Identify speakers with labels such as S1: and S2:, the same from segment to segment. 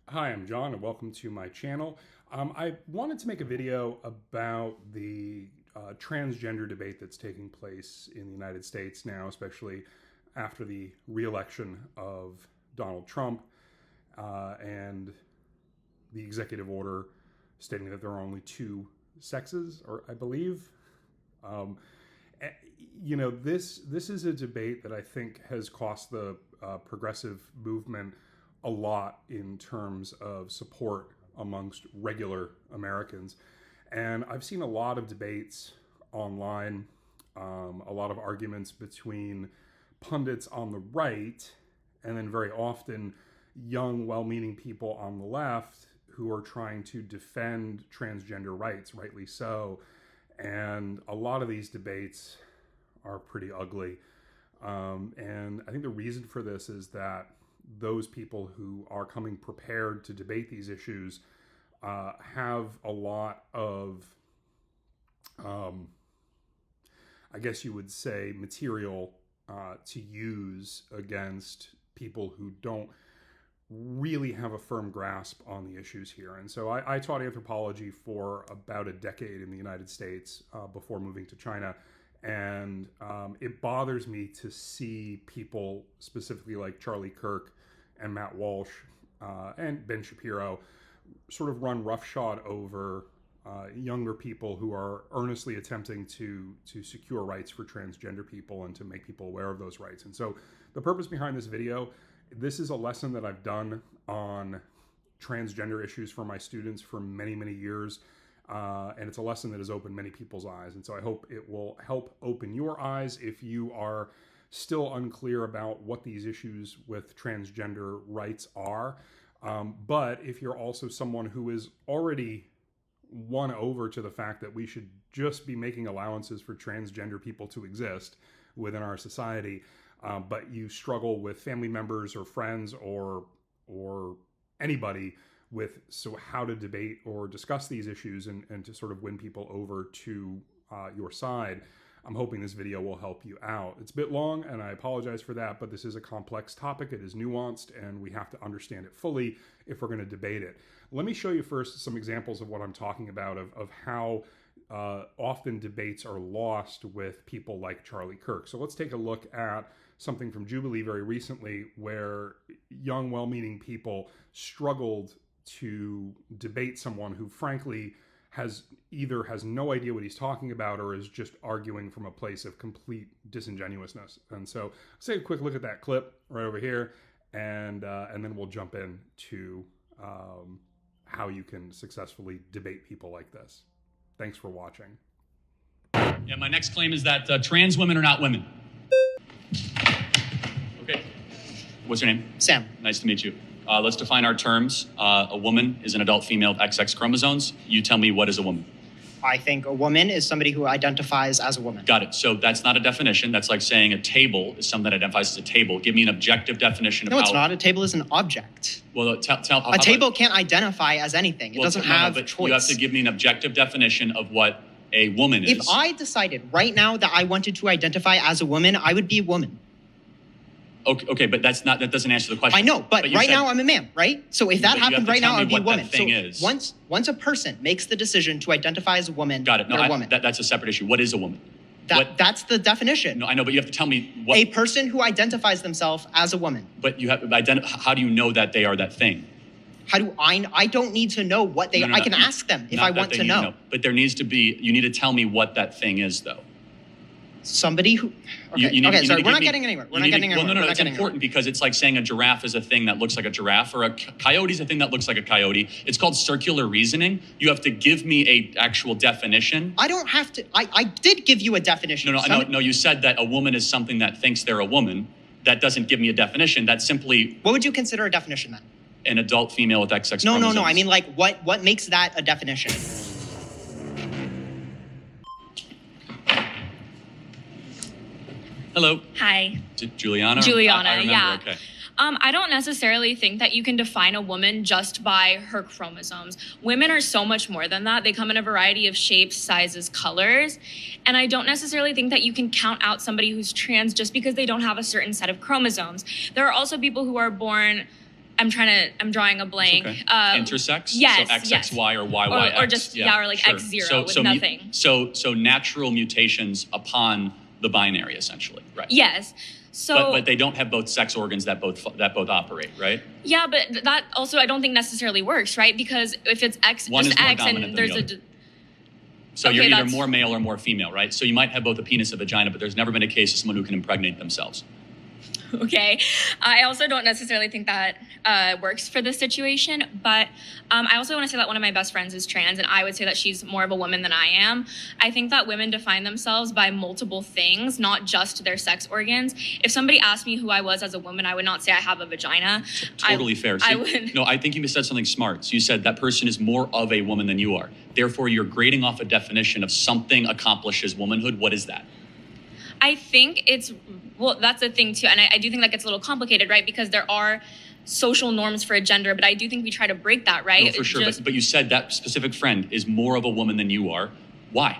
S1: Hi, I'm John, and welcome to my channel. I wanted to make a video about the transgender debate that's taking place in the United States now, especially after the re-election of Donald Trump and the executive order stating that there are only two sexes, or I believe. This is a debate that I think has cost the progressive movement a lot in terms of support amongst regular Americans. And I've seen a lot of debates online, a lot of arguments between pundits on the right, and then very often young, well-meaning people on the left who are trying to defend transgender rights, rightly so. And a lot of these debates are pretty ugly. And I think the reason for this is that those people who are coming prepared to debate these issues have a lot of, I guess you would say, material to use against people who don't really have a firm grasp on the issues here. And so I taught anthropology for about a decade in the United States before moving to China. And it bothers me to see people specifically like Charlie Kirk and Matt Walsh and Ben Shapiro sort of run roughshod over younger people who are earnestly attempting to secure rights for transgender people and to make people aware of those rights. And so the purpose behind this video, this is a lesson that I've done on transgender issues for my students for many, many years. And it's a lesson that has opened many people's eyes. And so I hope it will help open your eyes if you are still unclear about what these issues with transgender rights are. But if you're also someone who is already won over to the fact that we should just be making allowances for transgender people to exist within our society, but you struggle with family members or friends or anybody with how to debate or discuss these issues and to sort of win people over to your side, I'm hoping this video will help you out. It's a bit long, and I apologize for that, but this is a complex topic. It is nuanced, and we have to understand it fully if we're going to debate it. Let me show you first some examples of what I'm talking about, of how often debates are lost with people like Charlie Kirk. So let's take a look at something from Jubilee very recently where young, well-meaning people struggled to debate someone who frankly has no idea what he's talking about or is just arguing from a place of complete disingenuousness. And so let's take a quick look at that clip right over here, and then we'll jump into how you can successfully debate people like this. Thanks for watching.
S2: Yeah, my next claim is that trans women are not women. Okay. What's your name?
S3: Sam.
S2: Nice to meet you. Let's define our terms. A woman is an adult female with XX chromosomes. You tell me, what is a woman?
S3: I think a woman is somebody who identifies as a woman.
S2: Got it. So that's not a definition. That's like saying a table is something that identifies as a table. Give me an objective definition of
S3: No, it's not. A table is an object.
S2: Well,
S3: a table can't identify as anything. It doesn't have a choice.
S2: You have to give me an objective definition of what a woman is.
S3: If I decided right now that I wanted to identify as a woman, I would be a woman.
S2: Okay, but that doesn't answer the question.
S3: I know, but right now I'm a man, right? So if that happened right now, I'd be a woman.
S2: So
S3: once a person makes the decision to identify as a woman,
S2: got it. No,
S3: they're a woman.
S2: That's a separate issue. What is a woman?
S3: That's the definition.
S2: No, I know, but you have to tell me what.
S3: A person who identifies themselves as a woman.
S2: But you have how do you know that they are that thing?
S3: How do I don't need to know what they are. I can ask them if I want to know.
S2: But there needs to be, you need to tell me what that thing is, though.
S3: Somebody who, sorry, we're not getting anywhere. We're not getting anywhere.
S2: Well, no, it's important because it's like saying a giraffe is a thing that looks like a giraffe, or a coyote is a thing that looks like a coyote. It's called circular reasoning. You have to give me a actual definition.
S3: I don't have to. I did give you a definition.
S2: No, you said that a woman is something that thinks they're a woman. That doesn't give me a definition. That's simply.
S3: What would you consider a definition then?
S2: An adult female with XX chromosomes.
S3: No. I mean, like, what makes that a definition?
S2: Hello.
S4: Hi.
S2: Juliana?
S4: Juliana,
S2: I remember,
S4: yeah.
S2: Okay.
S4: I don't necessarily think that you can define a woman just by her chromosomes. Women are so much more than that. They come in a variety of shapes, sizes, colors. And I don't necessarily think that you can count out somebody who's trans just because they don't have a certain set of chromosomes. There are also people who are born I'm drawing a blank.
S2: Okay. Intersex?
S4: Yes.
S2: So
S4: yes.
S2: XXY or YYX?
S4: Or just, or like
S2: sure.
S4: X0 with nothing.
S2: So natural mutations upon the binary, essentially, right?
S4: Yes. So,
S2: but they don't have both sex organs that both operate, right?
S4: Yeah, but that also I don't think necessarily works, right? Because if it's X,
S2: one
S4: just
S2: is more
S4: X,
S2: dominant
S4: and
S2: than
S4: there's
S2: the other.
S4: a.
S2: So
S4: Okay,
S2: you're either
S4: that's-
S2: more male or more female, right? So you might have both a penis and a vagina, but there's never been a case of someone who can impregnate themselves.
S4: Okay. I also don't necessarily think that works for this situation, but I also want to say that one of my best friends is trans, and I would say that she's more of a woman than I am. I think that women define themselves by multiple things, not just their sex organs. If somebody asked me who I was as a woman, I would not say I have a vagina.
S2: Totally fair.
S4: I would.
S2: No, I think you said something smart. So you said that person is more of a woman than you are. Therefore, you're grading off a definition of something accomplishes womanhood. What is that?
S4: I think that's the thing too. And I do think that gets a little complicated, right? Because there are social norms for a gender, but I do think we try to break that, right?
S2: No, for sure. But you said that specific friend is more of a woman than you are. Why?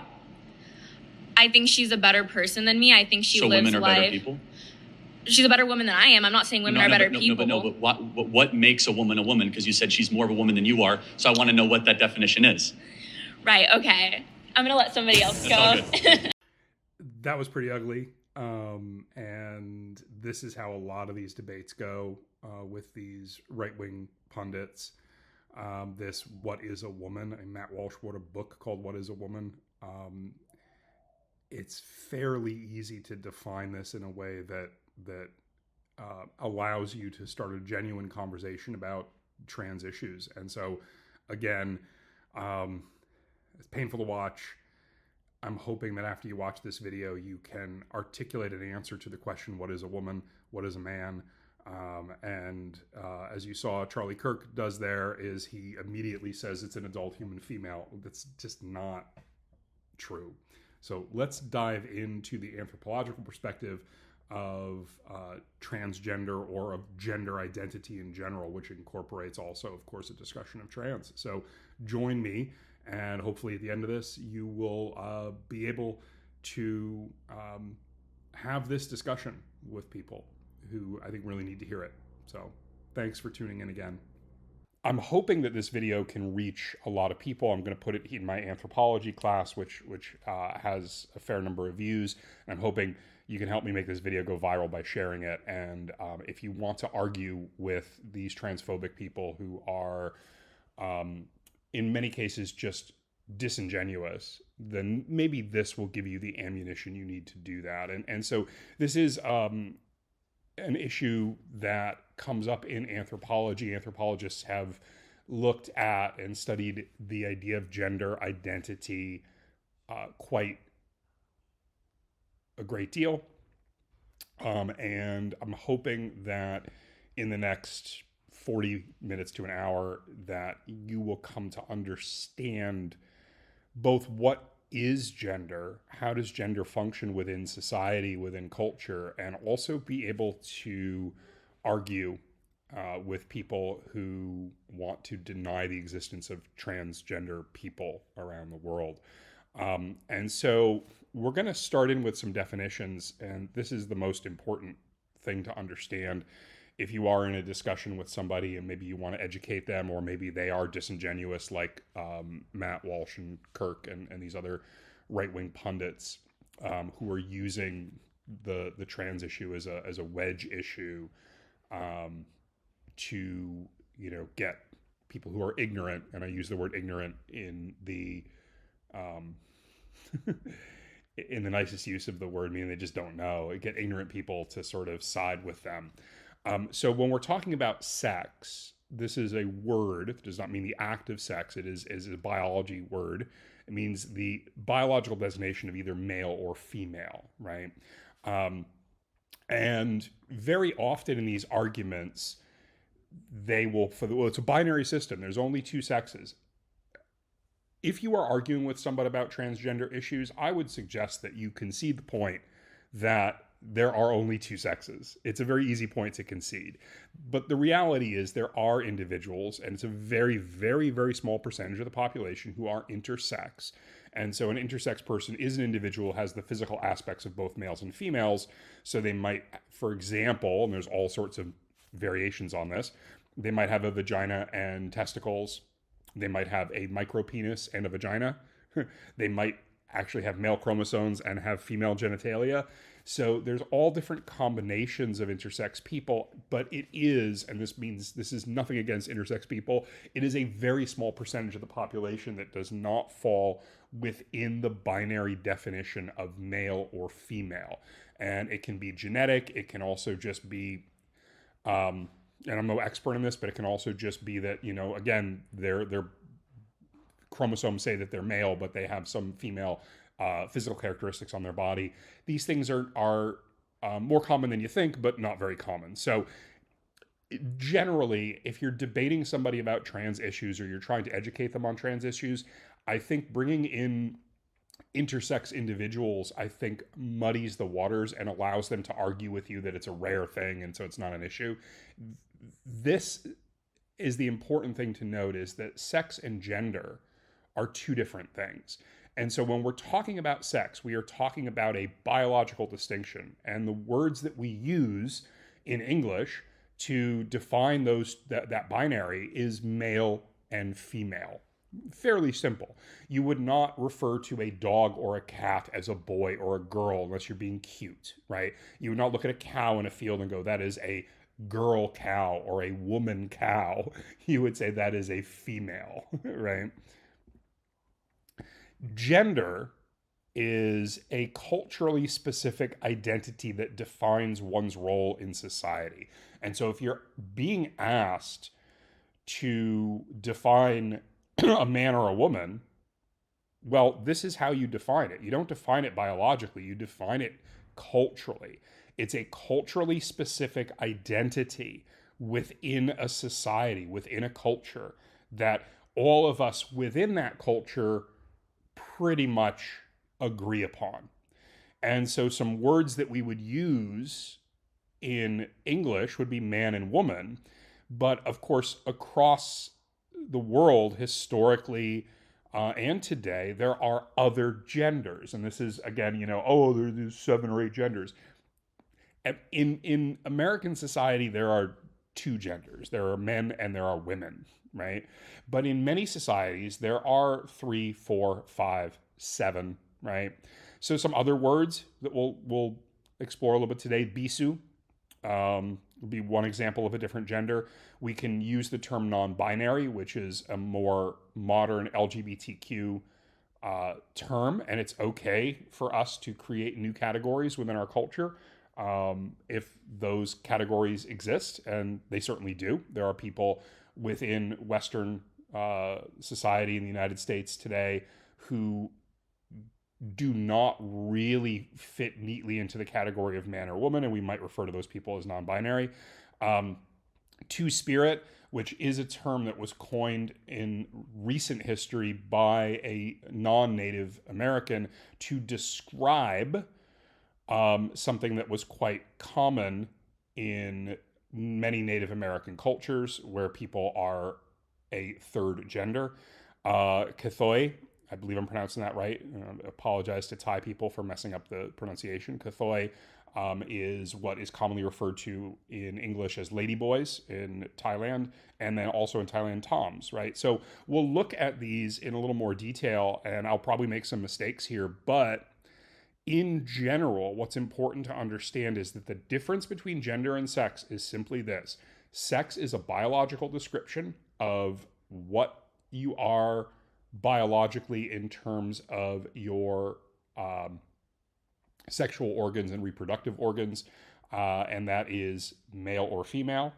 S4: I think she's a better person than me. I think she lives
S2: women are
S4: life.
S2: better people?
S4: She's a better woman than I am. I'm not saying women are better people.
S2: But what makes a woman? Because you said she's more of a woman than you are. So I want to know what that definition is.
S4: Right. Okay. I'm going to let somebody else go.
S1: That was pretty ugly. And this is how a lot of these debates go with these right-wing pundits. This What is a Woman? And Matt Walsh wrote a book called What is a Woman? It's fairly easy to define this in a way that allows you to start a genuine conversation about trans issues. And so, again, it's painful to watch. I'm hoping that after you watch this video, you can articulate an answer to the question, what is a woman? What is a man? As you saw Charlie Kirk does there, is he immediately says it's an adult human female. That's just not true. So let's dive into the anthropological perspective of transgender or of gender identity in general, which incorporates also, of course, a discussion of trans. So join me. And hopefully at the end of this, you will be able to have this discussion with people who I think really need to hear it. So thanks for tuning in again. I'm hoping that this video can reach a lot of people. I'm going to put it in my anthropology class, which has a fair number of views. I'm hoping you can help me make this video go viral by sharing it. And if you want to argue with these transphobic people who are in many cases just disingenuous, then maybe this will give you the ammunition you need to do that. And so this is an issue that comes up in anthropology. Anthropologists have looked at and studied the idea of gender identity quite a great deal. And I'm hoping that in the next 40 minutes to an hour that you will come to understand both what is gender, how does gender function within society, within culture, and also be able to argue with people who want to deny the existence of transgender people around the world. And so we're going to start in with some definitions, and this is the most important thing to understand. If you are in a discussion with somebody and maybe you want to educate them, or maybe they are disingenuous like Matt Walsh and Kirk and these other right-wing pundits who are using the trans issue as a wedge issue to get people who are ignorant, and I use the word ignorant in the in the nicest use of the word, meaning they just don't know, get ignorant people to sort of side with them. So when we're talking about sex, this is a word. It does not mean the act of sex. It is a biology word. It means the biological designation of either male or female, right? And very often in these arguments, they will, it's a binary system. There's only two sexes. If you are arguing with somebody about transgender issues, I would suggest that you concede the point that there are only two sexes. It's a very easy point to concede. But the reality is there are individuals, and it's a very, very, very small percentage of the population who are intersex. And so an intersex person is an individual who has the physical aspects of both males and females. So they might, for example, and there's all sorts of variations on this, They might have a vagina and testicles. They might have a micropenis and a vagina. They might actually have male chromosomes and have female genitalia. So there's all different combinations of intersex people, but it is, and this means this is nothing against intersex people, it is a very small percentage of the population that does not fall within the binary definition of male or female. And it can be genetic, it can also just be, and I'm no expert in this, but it can also just be that, you know, again, their chromosomes say that they're male, but they have some female physical characteristics on their body. These things are more common than you think, but not very common. So generally, if you're debating somebody about trans issues or you're trying to educate them on trans issues, I think bringing in intersex individuals, I think, muddies the waters and allows them to argue with you that it's a rare thing and so it's not an issue. This is the important thing to note, is that sex and gender are two different things. And so when we're talking about sex, we are talking about a biological distinction. And the words that we use in English to define that binary is male and female. Fairly simple. You would not refer to a dog or a cat as a boy or a girl unless you're being cute, right? You would not look at a cow in a field and go, that is a girl cow or a woman cow. You would say that is a female, right? Gender is a culturally specific identity that defines one's role in society. And so if you're being asked to define a man or a woman, well, this is how you define it. You don't define it biologically, you define it culturally. It's a culturally specific identity within a society, within a culture, that all of us within that culture pretty much agree upon. And so some words that we would use in English would be man and woman. But of course, across the world, historically and today, there are other genders. And this is, again, you know, oh, there's 7 or 8 genders. In American society, there are 2 genders. There are men and there are women, right? But in many societies, there are 3, 4, 5, 7, right? So some other words that we'll explore a little bit today. Bisu would be one example of a different gender. We can use the term non-binary, which is a more modern LGBTQ term, and it's okay for us to create new categories within our culture if those categories exist, and they certainly do. There are people within Western society in the United States today who do not really fit neatly into the category of man or woman, and we might refer to those people as non-binary. Two-spirit, which is a term that was coined in recent history by a non-Native American to describe something that was quite common in many Native American cultures where people are a third gender. Kathoi, I believe I'm pronouncing that right. I apologize to Thai people for messing up the pronunciation. Kathoi is what is commonly referred to in English as ladyboys in Thailand, and then also in Thailand, toms, right? So we'll look at these in a little more detail, and I'll probably make some mistakes here, but in general, what's important to understand is that the difference between gender and sex is simply this. Sex is a biological description of what you are biologically in terms of your sexual organs and reproductive organs, and that is male or female.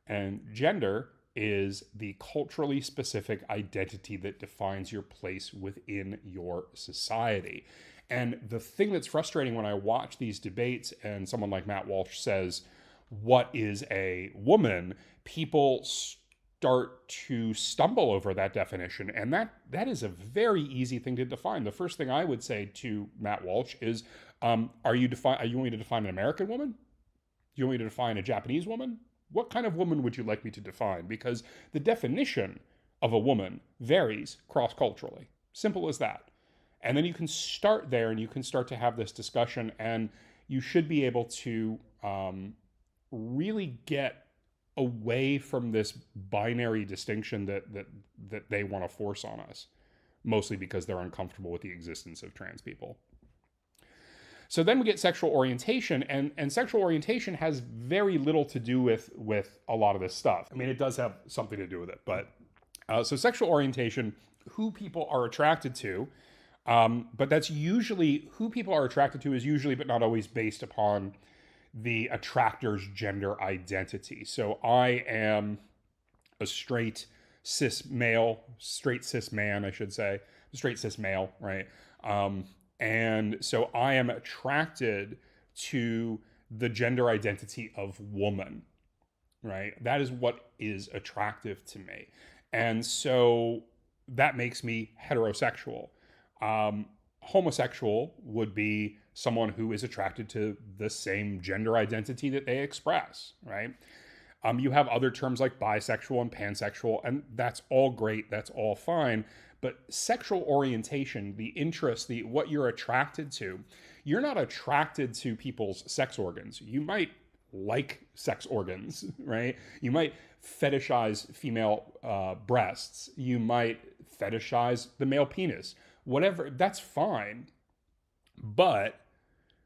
S1: And gender is the culturally specific identity that defines your place within your society. And the thing that's frustrating when I watch these debates and someone like Matt Walsh says, what is a woman? People start to stumble over that definition. And that is a very easy thing to define. The first thing I would say to Matt Walsh is, are you want me to define an American woman? Do you want me to define a Japanese woman? What kind of woman would you like me to define? Because the definition of a woman varies cross-culturally. Simple as that. And then you can start there and you can start to have this discussion, and you should be able to really get away from this binary distinction that they want to force on us, mostly because they're uncomfortable with the existence of trans people. So then we get sexual orientation, and sexual orientation has very little to do with a lot of this stuff. I mean, it does have something to do with it, but so sexual orientation, who people are attracted to, but that's usually, who people are attracted to is usually, but not always, based upon the attractor's gender identity. So I am a straight cis male, straight cis man, I should say, straight cis male, right? And so I am attracted to the gender identity of woman, right? That is what is attractive to me. And so that makes me heterosexual. Homosexual would be someone who is attracted to the same gender identity that they express, right? You have other terms like bisexual and pansexual, and that's all great, that's all fine. But sexual orientation, the interest, what you're attracted to, you're not attracted to people's sex organs. You might like sex organs, right? You might fetishize female breasts. You might fetishize the male penis. Whatever, that's fine. But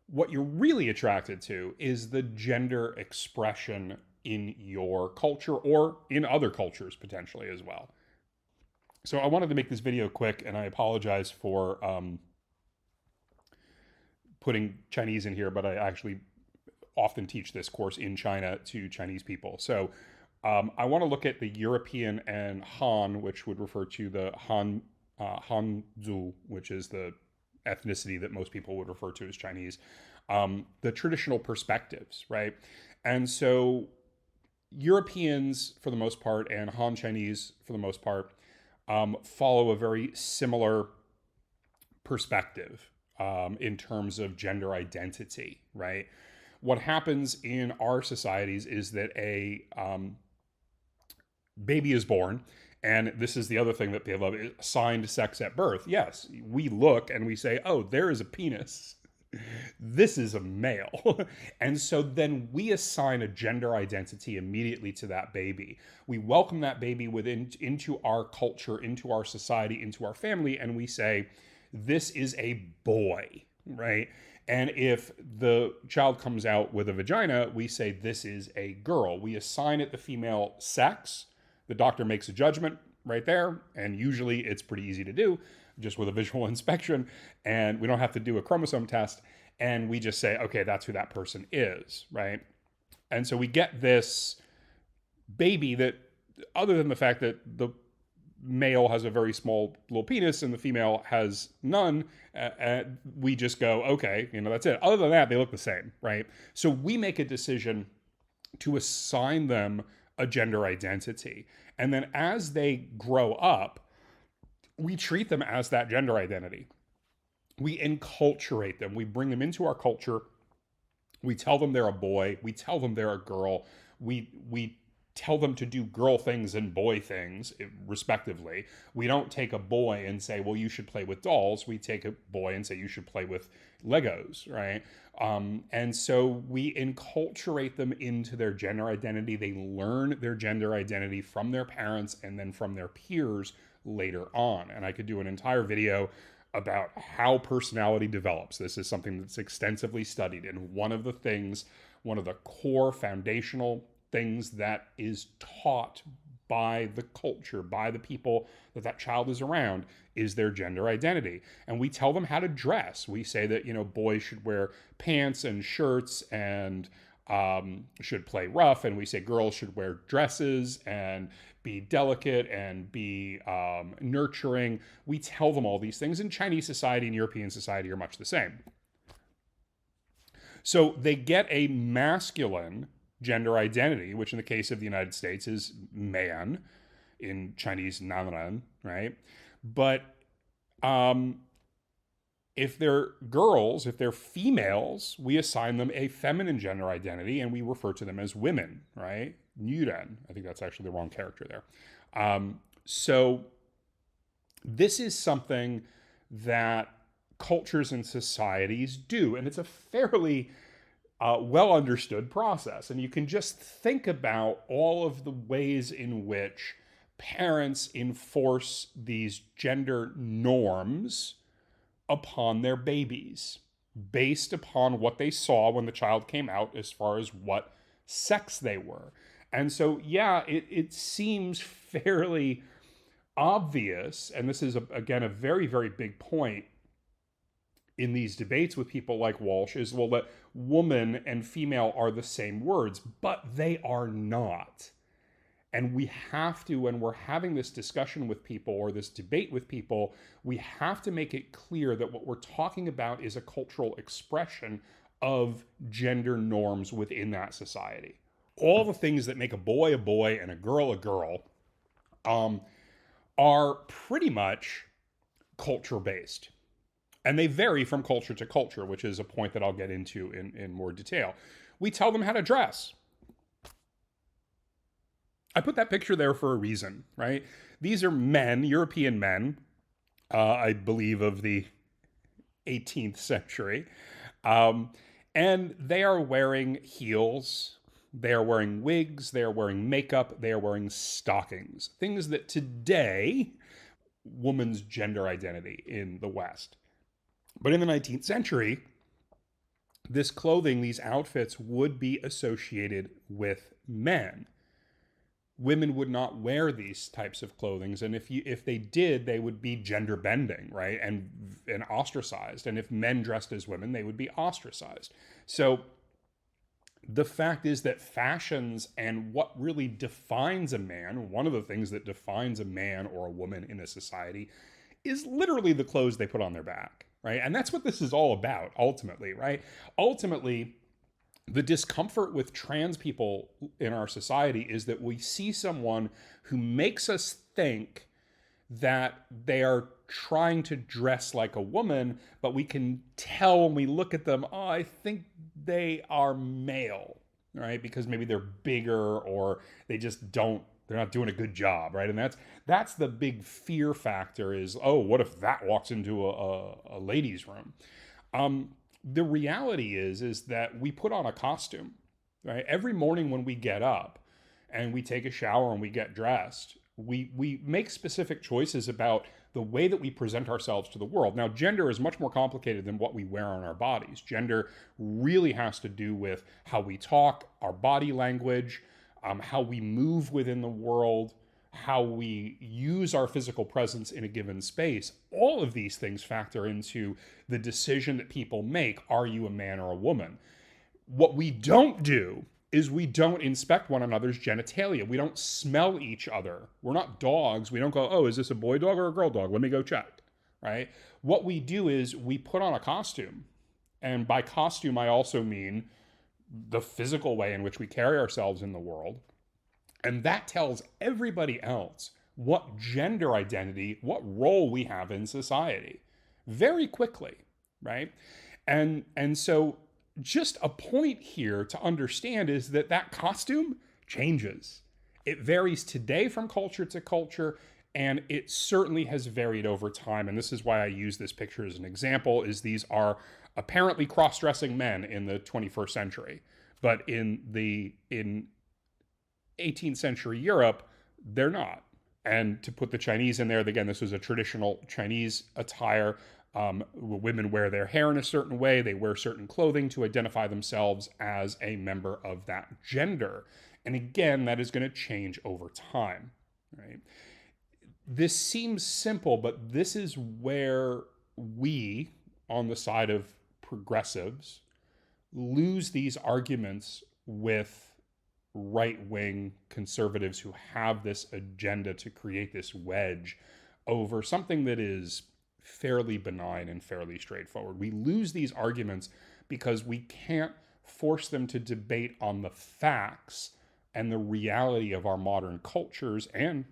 S1: what you're really attracted to is the gender expression in your culture, or in other cultures potentially as well. So I wanted to make this video quick, and I apologize for putting Chinese in here, but I actually often teach this course in China to Chinese people. So I want to look at the European and Han, which would refer to the Hanzu, which is the ethnicity that most people would refer to as Chinese, the traditional perspectives, right? And so Europeans, for the most part, and Han Chinese, for the most part, follow a very similar perspective in terms of gender identity, right? What happens in our societies is that a baby is born, and this is the other thing that they love, assigned sex at birth. Yes, we look and we say, oh, there is a penis. This is a male. And so then we assign a gender identity immediately to that baby. We welcome that baby into our culture, into our society, into our family, and we say, this is a boy, right? And if the child comes out with a vagina, we say, this is a girl. We assign it the female sex. The doctor makes a judgment right there, and usually it's pretty easy to do, just with a visual inspection, and we don't have to do a chromosome test, and we just say, okay, that's who that person is, right? And so we get this baby that, other than the fact that the male has a very small little penis and the female has none, we just go, okay, that's it. Other than that, they look the same, right? So we make a decision to assign them a gender identity. And then as they grow up, we treat them as that gender identity. We enculturate them. We bring them into our culture. We tell them they're a boy. We tell them they're a girl. We tell them to do girl things and boy things, respectively. We don't take a boy and say, well, you should play with dolls. We take a boy and say, you should play with Legos, right? And so we enculturate them into their gender identity. They learn their gender identity from their parents and then from their peers later on. And I could do an entire video about how personality develops. This is something that's extensively studied. And one of the core foundational things that is taught by the culture, by the people that child is around, is their gender identity. And we tell them how to dress. We say that, boys should wear pants and shirts and should play rough. And we say girls should wear dresses and be delicate and be nurturing. We tell them all these things. And Chinese society and European society are much the same. So they get a masculine gender identity, which in the case of the United States is man, in Chinese nanren, right? But if they're girls, if they're females, we assign them a feminine gender identity and we refer to them as women, right? Nuren. I think that's actually the wrong character there. So this is something that cultures and societies do, and it's a fairly well understood process. And you can just think about all of the ways in which parents enforce these gender norms upon their babies based upon what they saw when the child came out as far as what sex they were. And so, yeah, it seems fairly obvious, and this is, again, a very, very big point in these debates with people like Walsh, is, well, that woman and female are the same words, but they are not. And we have to, when we're having this discussion with people or this debate with people, we have to make it clear that what we're talking about is a cultural expression of gender norms within that society. All the things that make a boy and a girl are pretty much culture-based. And they vary from culture to culture, which is a point that I'll get into in more detail. We tell them how to dress. I put that picture there for a reason, right? These are men, European men, I believe of the 18th century. And they are wearing heels, they are wearing wigs, they are wearing makeup, they are wearing stockings. Things that today, woman's gender identity in the West. But in the 19th century, this clothing, these outfits would be associated with men. Women would not wear these types of clothing, and if they did, they would be gender bending, right, and ostracized. And if men dressed as women, they would be ostracized. So the fact is that fashions and what really defines a man, one of the things that defines a man or a woman in a society, is literally the clothes they put on their back, right? And that's what this is all about, ultimately, right? Ultimately, the discomfort with trans people in our society is that we see someone who makes us think that they are trying to dress like a woman, but we can tell when we look at them, oh, I think they are male, right? Because maybe they're bigger or they just don't, they're not doing a good job, right? And that's the big fear factor is, oh, what if that walks into a ladies' room? The reality is that we put on a costume, right? Every morning when we get up and we take a shower and we get dressed, we make specific choices about the way that we present ourselves to the world. Now, gender is much more complicated than what we wear on our bodies. Gender really has to do with how we talk, our body language, how we move within the world, how we use our physical presence in a given space. All of these things factor into the decision that people make. Are you a man or a woman? What we don't do is we don't inspect one another's genitalia. We don't smell each other. We're not dogs. We don't go, oh, is this a boy dog or a girl dog? Let me go check, right? What we do is we put on a costume. And by costume, I also mean the physical way in which we carry ourselves in the world. And that tells everybody else what gender identity, what role we have in society very quickly, right? And so just a point here to understand is that costume changes. It varies today from culture to culture, and it certainly has varied over time. And this is why I use this picture as an example, is these are apparently cross-dressing men in the 21st century. But in 18th century Europe, they're not. And to put the Chinese in there, again, this was a traditional Chinese attire. Women wear their hair in a certain way. They wear certain clothing to identify themselves as a member of that gender. And again, that is going to change over time, right? This seems simple, but this is where we, on the side of progressives, lose these arguments with right-wing conservatives who have this agenda to create this wedge over something that is fairly benign and fairly straightforward. We lose these arguments because we can't force them to debate on the facts and the reality of our modern cultures and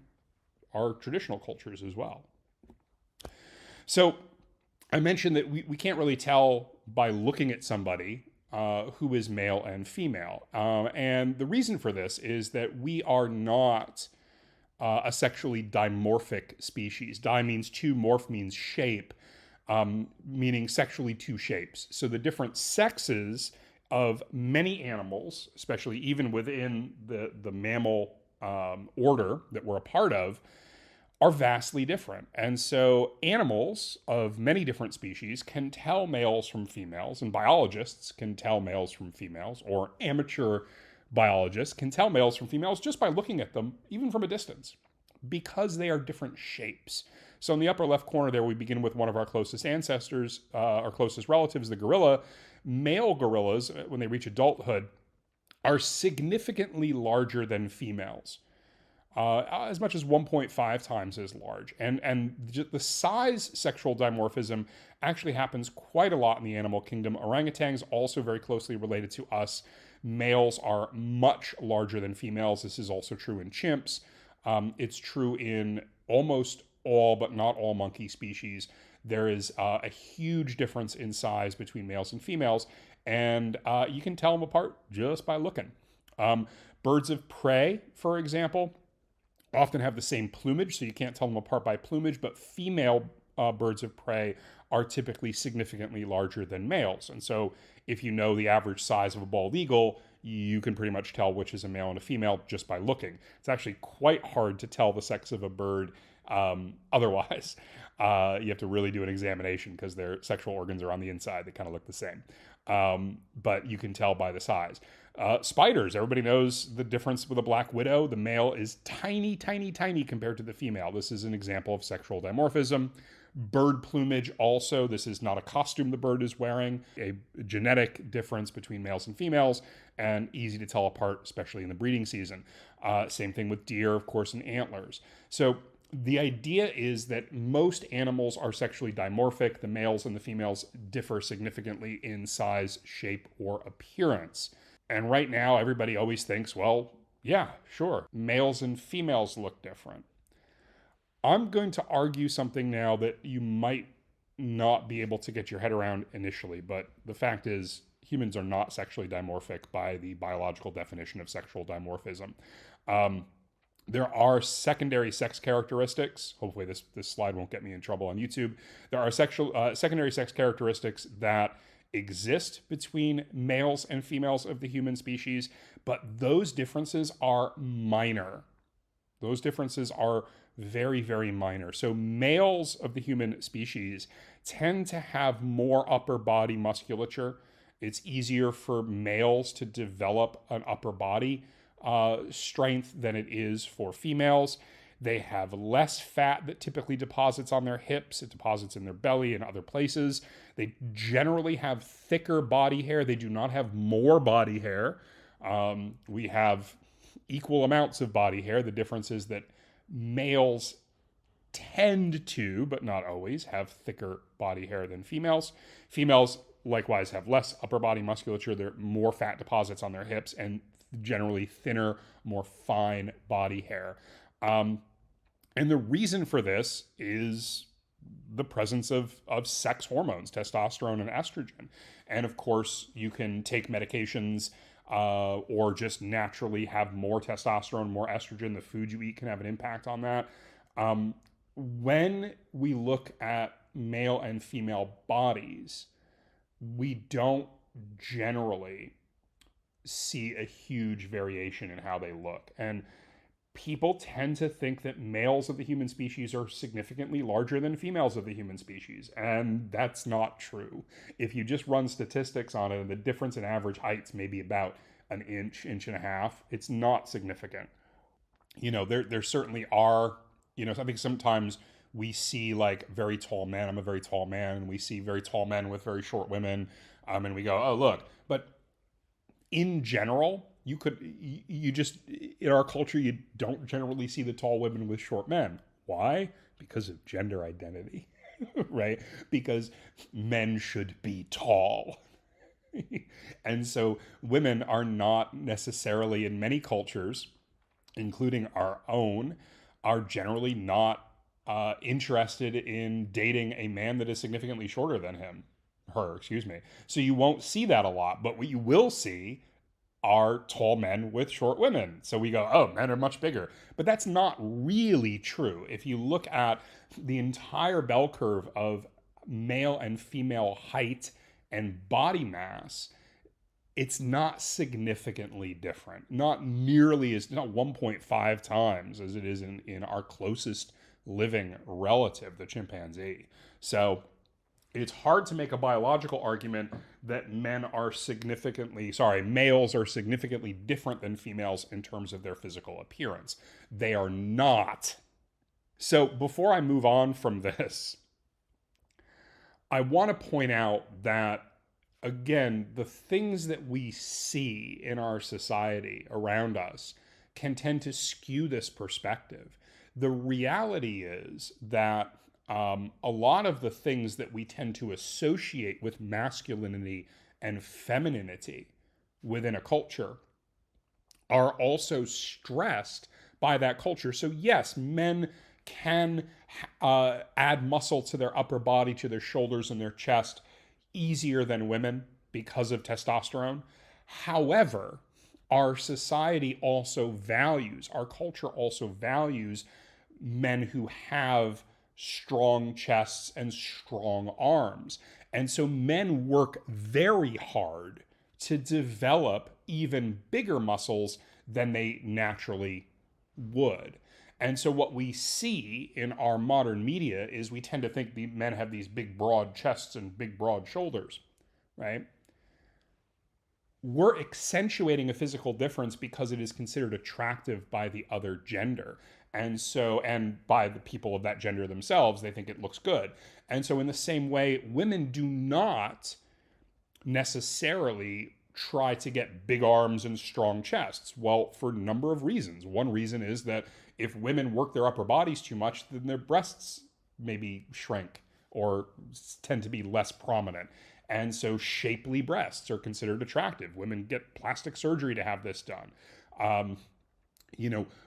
S1: our traditional cultures as well. So I mentioned that we can't really tell by looking at somebody who is male and female. And the reason for this is that we are not a sexually dimorphic species. Di means two, morph means shape, meaning sexually two shapes. So the different sexes of many animals, especially even within the mammal order that we're a part of, are vastly different. And so animals of many different species can tell males from females, and biologists can tell males from females, or amateur biologists can tell males from females just by looking at them, even from a distance, because they are different shapes. So in the upper left corner there, we begin with one of our closest ancestors, our closest relatives, the gorilla. Male gorillas, when they reach adulthood, are significantly larger than females. As much as 1.5 times as large. And the size sexual dimorphism actually happens quite a lot in the animal kingdom. Orangutans also very closely related to us. Males are much larger than females. This is also true in chimps. It's true in almost all, but not all, monkey species. There is a huge difference in size between males and females, and you can tell them apart just by looking. Birds of prey, for example, often have the same plumage, so you can't tell them apart by plumage, but female birds of prey are typically significantly larger than males. And so if you know the average size of a bald eagle, you can pretty much tell which is a male and a female just by looking. It's actually quite hard to tell the sex of a bird otherwise. You have to really do an examination because their sexual organs are on the inside. They kind of look the same. But you can tell by the size. Spiders, everybody knows the difference with a black widow. The male is tiny, tiny, tiny compared to the female. This is an example of sexual dimorphism. Bird plumage also, this is not a costume the bird is wearing, a genetic difference between males and females, and easy to tell apart, especially in the breeding season. Same thing with deer, of course, and antlers. So the idea is that most animals are sexually dimorphic. The males and the females differ significantly in size, shape, or appearance. And right now, everybody always thinks, well, yeah, sure, males and females look different. I'm going to argue something now that you might not be able to get your head around initially, but the fact is humans are not sexually dimorphic by the biological definition of sexual dimorphism. There are secondary sex characteristics. Hopefully this slide won't get me in trouble on YouTube. There are secondary sex characteristics that exist between males and females of the human species, but those differences are minor. Those differences are very, very minor. So males of the human species tend to have more upper body musculature. It's easier for males to develop an upper body strength than it is for females. They have less fat that typically deposits on their hips. It deposits in their belly and other places. They generally have thicker body hair. They do not have more body hair. We have equal amounts of body hair. The difference is that males tend to, but not always, have thicker body hair than females. Females likewise have less upper body musculature. There are more fat deposits on their hips and generally thinner, more fine body hair. And the reason for this is the presence of sex hormones, testosterone and estrogen. And of course, you can take medications or just naturally have more testosterone, more estrogen. The food you eat can have an impact on that. When we look at male and female bodies, we don't generally see a huge variation in how they look. And people tend to think that males of the human species are significantly larger than females of the human species. And that's not true. If you just run statistics on it, and the difference in average heights may be about an inch, inch and a half, it's not significant. You know, there certainly are, you know, I think sometimes we see like very tall men. I'm a very tall man. And we see very tall men with very short women. And we go, oh, look. But in general, you just, in our culture, you don't generally see the tall women with short men. Why? Because of gender identity, right? Because men should be tall. And so women are not necessarily, in many cultures, including our own, are generally not interested in dating a man that is significantly shorter than her. So you won't see that a lot, but what you will see are tall men with short women. So we go, oh, men are much bigger. But that's not really true. If you look at the entire bell curve of male and female height and body mass, it's not significantly different, not 1.5 times as it is in our closest living relative, the chimpanzee. So it's hard to make a biological argument that males are significantly different than females in terms of their physical appearance. They are not. So before I move on from this, I want to point out that, again, the things that we see in our society around us can tend to skew this perspective. The reality is that a lot of the things that we tend to associate with masculinity and femininity within a culture are also stressed by that culture. So yes, men can add muscle to their upper body, to their shoulders and their chest easier than women because of testosterone. However, our society also values, our culture also values men who have strong chests and strong arms. And so men work very hard to develop even bigger muscles than they naturally would. And so what we see in our modern media is we tend to think the men have these big, broad chests and big, broad shoulders, right? We're accentuating a physical difference because it is considered attractive by the other gender. And by the people of that gender themselves, they think it looks good. And so in the same way, women do not necessarily try to get big arms and strong chests. Well, for a number of reasons. One reason is that if women work their upper bodies too much, then their breasts maybe shrink or tend to be less prominent. And so shapely breasts are considered attractive. Women get plastic surgery to have this done.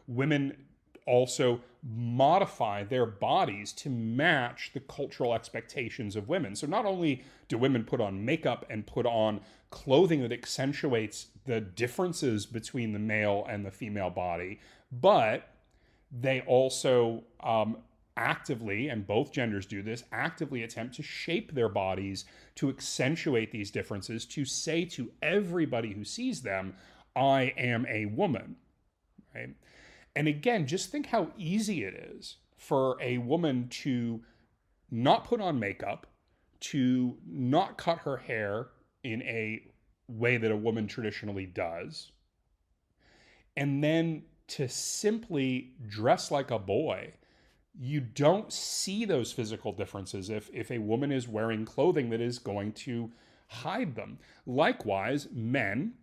S1: Women also modify their bodies to match the cultural expectations of women. So not only do women put on makeup and put on clothing that accentuates the differences between the male and the female body, but they also actively, and both genders do this, actively attempt to shape their bodies to accentuate these differences, to say to everybody who sees them, I am a woman, right? And again, just think how easy it is for a woman to not put on makeup, to not cut her hair in a way that a woman traditionally does, and then to simply dress like a boy. You don't see those physical differences if a woman is wearing clothing that is going to hide them. Likewise, men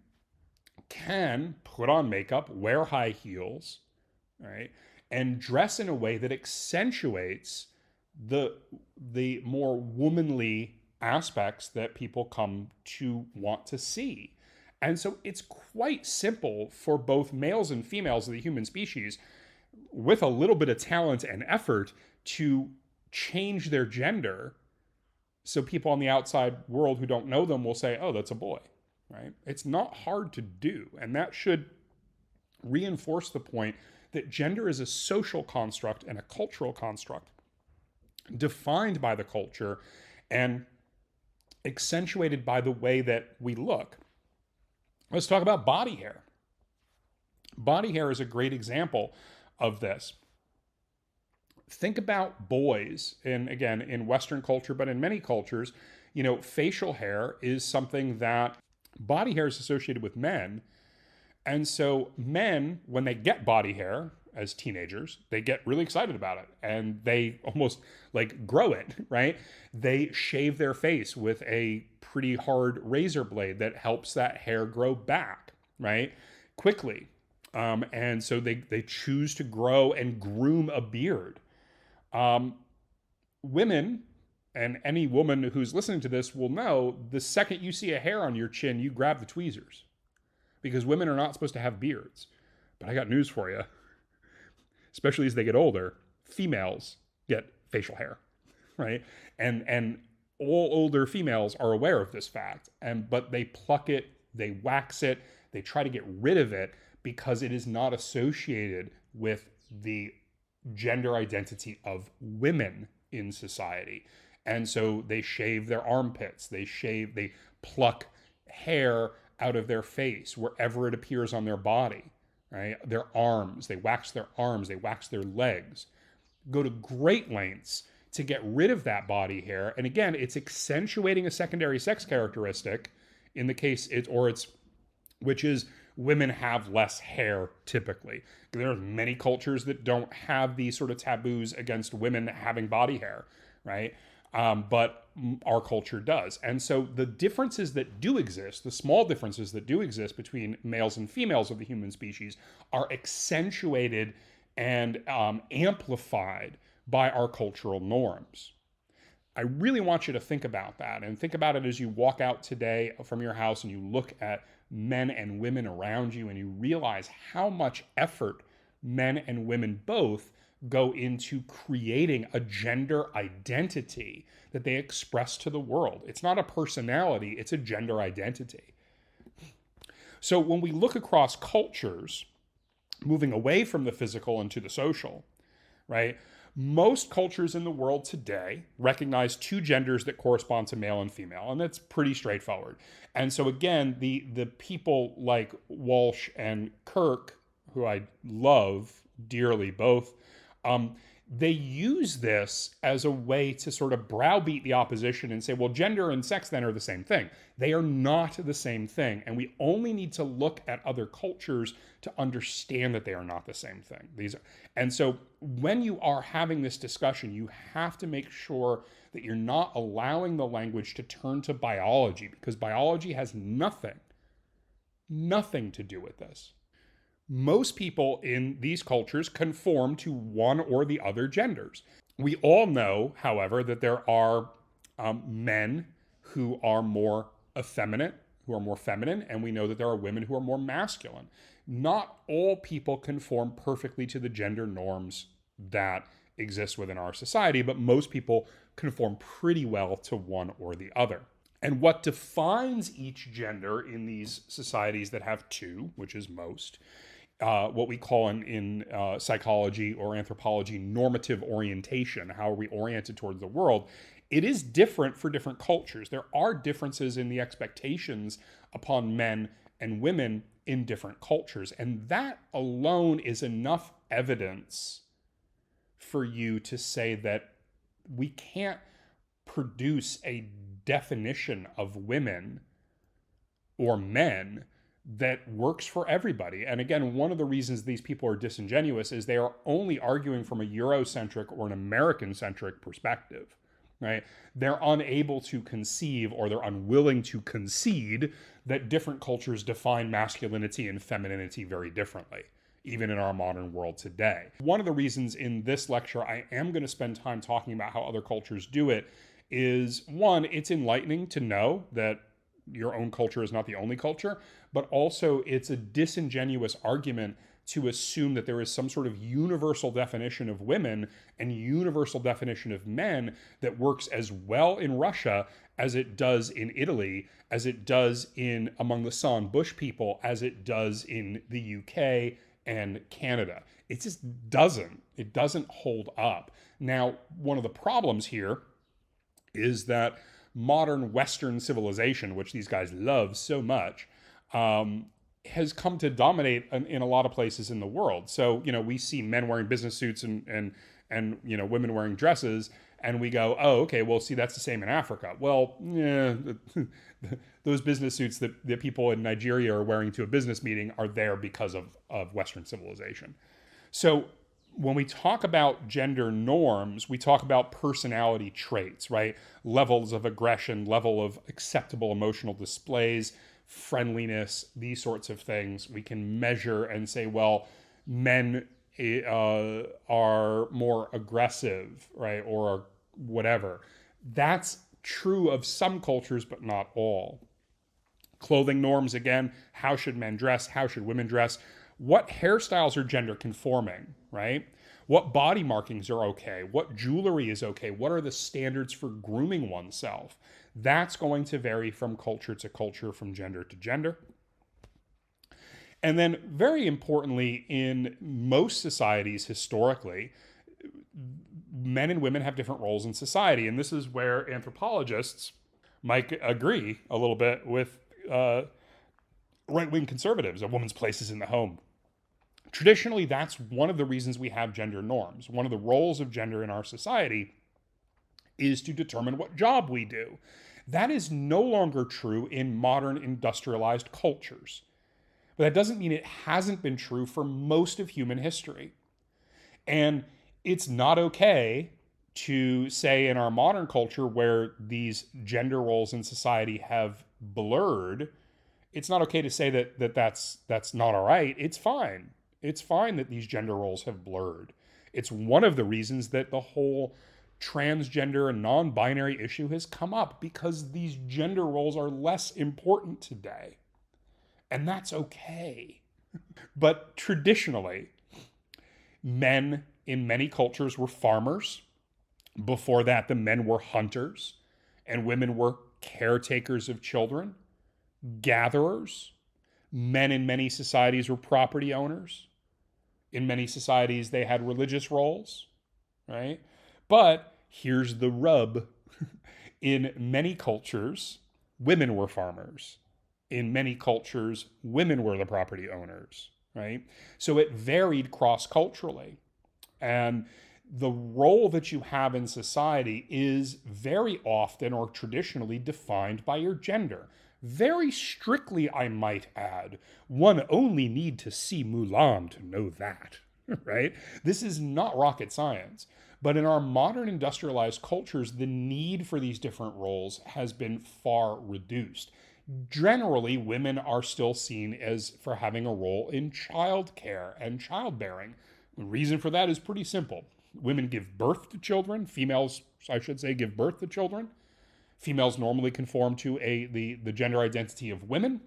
S1: can put on makeup, wear high heels, right, and dress in a way that accentuates the more womanly aspects that people come to want to see. And so it's quite simple for both males and females of the human species, with a little bit of talent and effort, to change their gender so people on the outside world who don't know them will say, oh, that's a boy, right? It's not hard to do. And that should reinforce the point that gender is a social construct and a cultural construct defined by the culture and accentuated by the way that we look. Let's talk about body hair. Body hair is a great example of this. Think about boys, and again, in Western culture, but in many cultures, facial hair is something that body hair is associated with men. And so men, when they get body hair as teenagers, they get really excited about it and they almost grow it, right? They shave their face with a pretty hard razor blade that helps that hair grow back, right? Quickly. And so they choose to grow and groom a beard. Women, and any woman who's listening to this will know, the second you see a hair on your chin, you grab the tweezers. Because women are not supposed to have beards. But I got news for you. Especially as they get older, females get facial hair, right? And all older females are aware of this fact. But they pluck it, they wax it, they try to get rid of it because it is not associated with the gender identity of women in society. And so they shave their armpits, they pluck hair out of their face wherever it appears on their body, right? Their arms, they wax their arms, they wax their legs. Go to great lengths to get rid of that body hair. And again, it's accentuating a secondary sex characteristic in the case which is women have less hair typically. There are many cultures that don't have these sort of taboos against women having body hair, right? But our culture does. And so the differences that do exist, the small differences that do exist between males and females of the human species, are accentuated and amplified by our cultural norms. I really want you to think about that, and think about it as you walk out today from your house and you look at men and women around you and you realize how much effort men and women both go into creating a gender identity that they express to the world. It's not a personality, it's a gender identity. So when we look across cultures, moving away from the physical into the social, right? Most cultures in the world today recognize two genders that correspond to male and female, and that's pretty straightforward. And so again, the people like Walsh and Kirk, who I love dearly both, they use this as a way to sort of browbeat the opposition and say, well, gender and sex then are the same thing. They are not the same thing. And we only need to look at other cultures to understand that they are not the same thing. And so when you are having this discussion, you have to make sure that you're not allowing the language to turn to biology, because biology has nothing to do with this. Most people in these cultures conform to one or the other genders. We all know, however, that there are men who are more effeminate, who are more feminine, and we know that there are women who are more masculine. Not all people conform perfectly to the gender norms that exist within our society, but most people conform pretty well to one or the other. And what defines each gender in these societies that have two, which is most, what we call in psychology or anthropology normative orientation, how are we oriented towards the world, it is different for different cultures. There are differences in the expectations upon men and women in different cultures. And that alone is enough evidence for you to say that we can't produce a definition of women or men that works for everybody. And again, one of the reasons these people are disingenuous is they are only arguing from a Eurocentric or an American-centric perspective, right? They're unable to conceive, or they're unwilling to concede, that different cultures define masculinity and femininity very differently, even in our modern world today. One of the reasons in this lecture I am going to spend time talking about how other cultures do it is, one, it's enlightening to know that your own culture is not the only culture, but also it's a disingenuous argument to assume that there is some sort of universal definition of women and universal definition of men that works as well in Russia as it does in Italy, as it does among the San Bush people, as it does in the UK and Canada. It just doesn't. It doesn't hold up. Now, one of the problems here is that modern Western civilization, which these guys love so much, has come to dominate in a lot of places in the world. So, we see men wearing business suits and women wearing dresses, and we go, oh, okay, well, see, that's the same in Africa. Well, yeah, those business suits that people in Nigeria are wearing to a business meeting are there because of Western civilization. So when we talk about gender norms, we talk about personality traits, right? Levels of aggression, level of acceptable emotional displays, friendliness, these sorts of things. We can measure and say, well, men are more aggressive, right? Or whatever. That's true of some cultures, but not all. Clothing norms, again, how should men dress? How should women dress? What hairstyles are gender conforming, right? What body markings are okay? What jewelry is okay? What are the standards for grooming oneself? That's going to vary from culture to culture, from gender to gender. And then, very importantly, in most societies historically, men and women have different roles in society. And this is where anthropologists might agree a little bit with right-wing conservatives, a woman's place is in the home. Traditionally, that's one of the reasons we have gender norms. One of the roles of gender in our society is to determine what job we do. That is no longer true in modern industrialized cultures. But that doesn't mean it hasn't been true for most of human history. And it's not okay to say in our modern culture where these gender roles in society have blurred, it's not okay to say that's not all right. It's fine. It's fine that these gender roles have blurred. It's one of the reasons that the whole transgender and non-binary issue has come up, because these gender roles are less important today. And that's okay. But traditionally, men in many cultures were farmers. Before that, the men were hunters, and women were caretakers of children, gatherers. Men in many societies were property owners. In many societies, they had religious roles, right? But here's the rub. In many cultures, women were farmers. In many cultures, women were the property owners, right? So it varied cross-culturally. And the role that you have in society is very often or traditionally defined by your gender. Very strictly, I might add. One only need to see Mulan to know that, right? This is not rocket science. But in our modern industrialized cultures, the need for these different roles has been far reduced. Generally, women are still seen as for having a role in childcare and childbearing. The reason for that is pretty simple. Women give birth to children. Females, I should say, give birth to children. Females normally conform to the gender identity of women.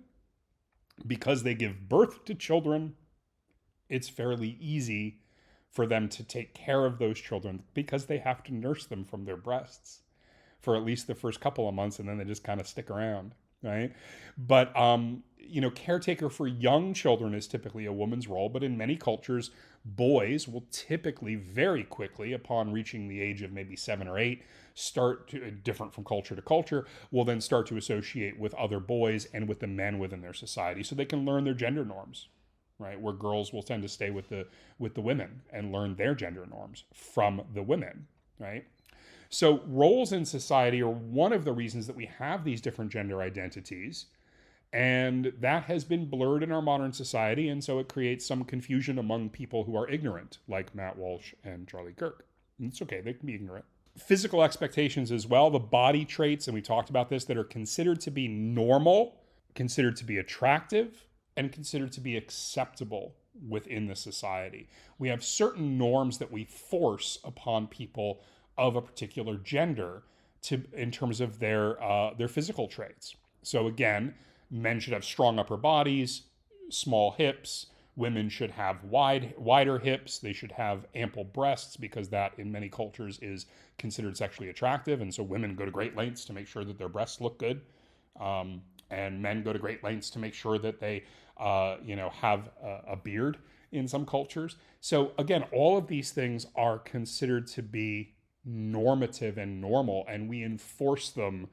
S1: Because they give birth to children, it's fairly easy for them to take care of those children because they have to nurse them from their breasts for at least the first couple of months, and then they just kind of stick around, right? But, caretaker for young children is typically a woman's role, but in many cultures, boys will typically very quickly, upon reaching the age of maybe 7 or 8, start to, different from culture to culture, will then start to associate with other boys and with the men within their society so they can learn their gender norms, right? Where girls will tend to stay with the women and learn their gender norms from the women, right? So roles in society are one of the reasons that we have these different gender identities. And that has been blurred in our modern society, and so it creates some confusion among people who are ignorant, like Matt Walsh and Charlie Kirk. And it's okay, they can be ignorant. Physical expectations as well, the body traits, and we talked about this, that are considered to be normal, considered to be attractive, and considered to be acceptable within the society. We have certain norms that we force upon people of a particular gender in terms of their physical traits. So again, men should have strong upper bodies, small hips. Women should have wider hips. They should have ample breasts because that in many cultures is considered sexually attractive. And so women go to great lengths to make sure that their breasts look good. And men go to great lengths to make sure that they, have a beard in some cultures. So again, all of these things are considered to be normative and normal, and we enforce them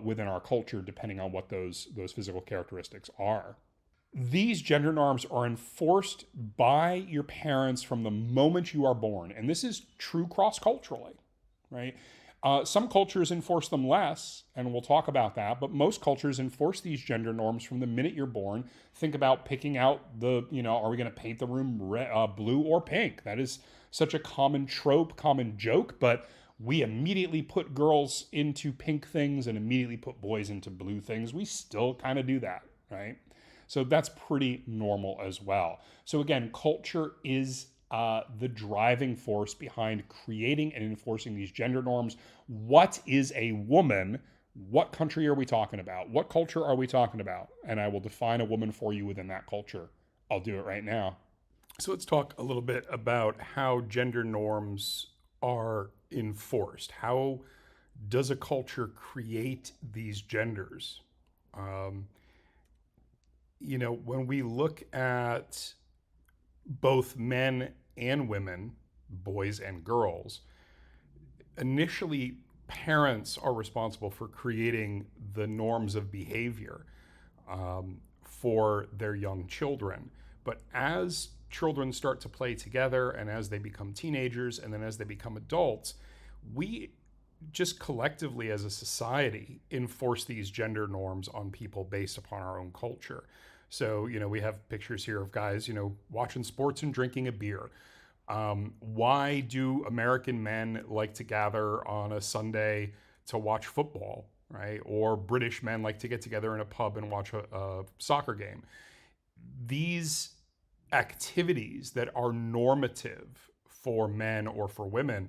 S1: within our culture, depending on what those physical characteristics are. These gender norms are enforced by your parents from the moment you are born. And this is true cross-culturally, right? Some cultures enforce them less, and we'll talk about that, but most cultures enforce these gender norms from the minute you're born. Think about picking out are we going to paint the room blue or pink? That is such a common trope, common joke, but we immediately put girls into pink things and immediately put boys into blue things. We still kind of do that, right? So that's pretty normal as well. So again, culture is the driving force behind creating and enforcing these gender norms. What is a woman? What country are we talking about? What culture are we talking about? And I will define a woman for you within that culture. I'll do it right now. So let's talk a little bit about how gender norms are enforced. How does a culture create these genders? When we look at both men and women, boys and girls, initially parents are responsible for creating the norms of behavior for their young children. But as children start to play together, and as they become teenagers, and then as they become adults, we just collectively as a society enforce these gender norms on people based upon our own culture. So, we have pictures here of guys, watching sports and drinking a beer. Why do American men like to gather on a Sunday to watch football, right? Or British men like to get together in a pub and watch a soccer game. These activities that are normative for men or for women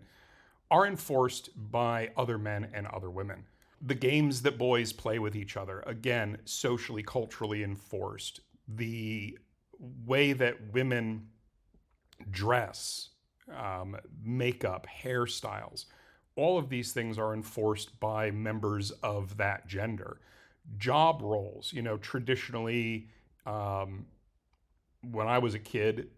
S1: are enforced by other men and other women. The games that boys play with each other, again, socially, culturally enforced. The way that women dress, makeup, hairstyles, all of these things are enforced by members of that gender. Job roles, traditionally, when I was a kid,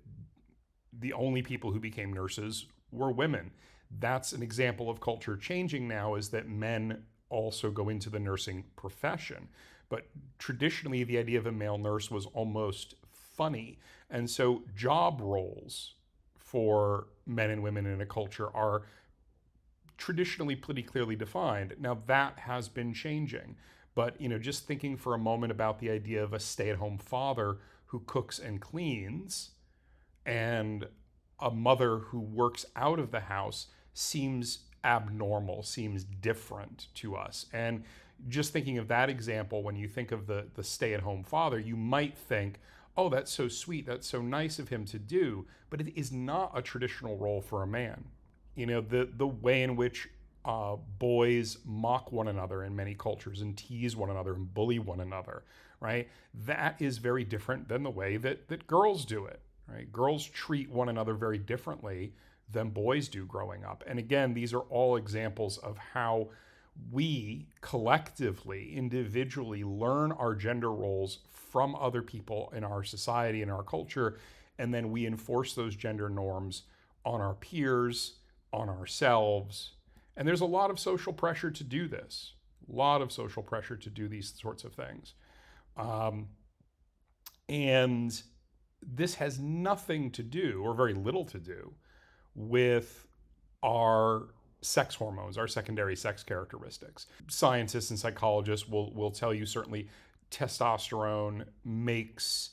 S1: the only people who became nurses were women. That's an example of culture changing now, is that men also go into the nursing profession. But traditionally, the idea of a male nurse was almost funny. And so job roles for men and women in a culture are traditionally pretty clearly defined. Now, that has been changing. But, just thinking for a moment about the idea of a stay-at-home father who cooks and cleans and a mother who works out of the house seems abnormal, seems different to us. And just thinking of that example, when you think of the stay-at-home father, you might think, oh, that's so sweet, that's so nice of him to do, but it is not a traditional role for a man. The way in which boys mock one another in many cultures and tease one another and bully one another, right? That is very different than the way that girls do it, right? Girls treat one another very differently than boys do growing up. And again, these are all examples of how we collectively, individually learn our gender roles from other people in our society and our culture, and then we enforce those gender norms on our peers, on ourselves. And there's a lot of social pressure to do this, a lot of social pressure to do these sorts of things. And this has nothing to do, or very little to do, with our sex hormones, our secondary sex characteristics. Scientists and psychologists will tell you certainly testosterone makes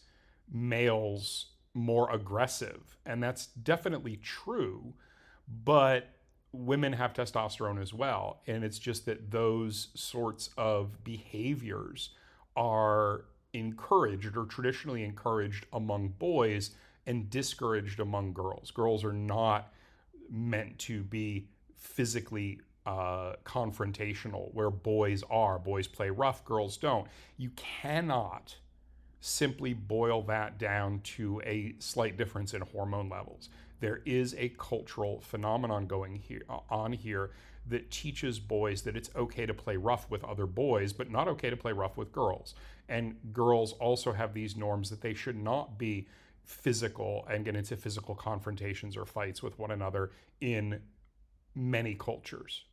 S1: males more aggressive, and that's definitely true, but women have testosterone as well, and it's just that those sorts of behaviors are encouraged, or traditionally encouraged, among boys and discouraged among girls. Girls are not meant to be physically confrontational, where boys are. Boys play rough, girls don't. You cannot simply boil that down to a slight difference in hormone levels. There is a cultural phenomenon going on here that teaches boys that it's okay to play rough with other boys, but not okay to play rough with girls. And girls also have these norms that they should not be physical and get into physical confrontations or fights with one another in many cultures.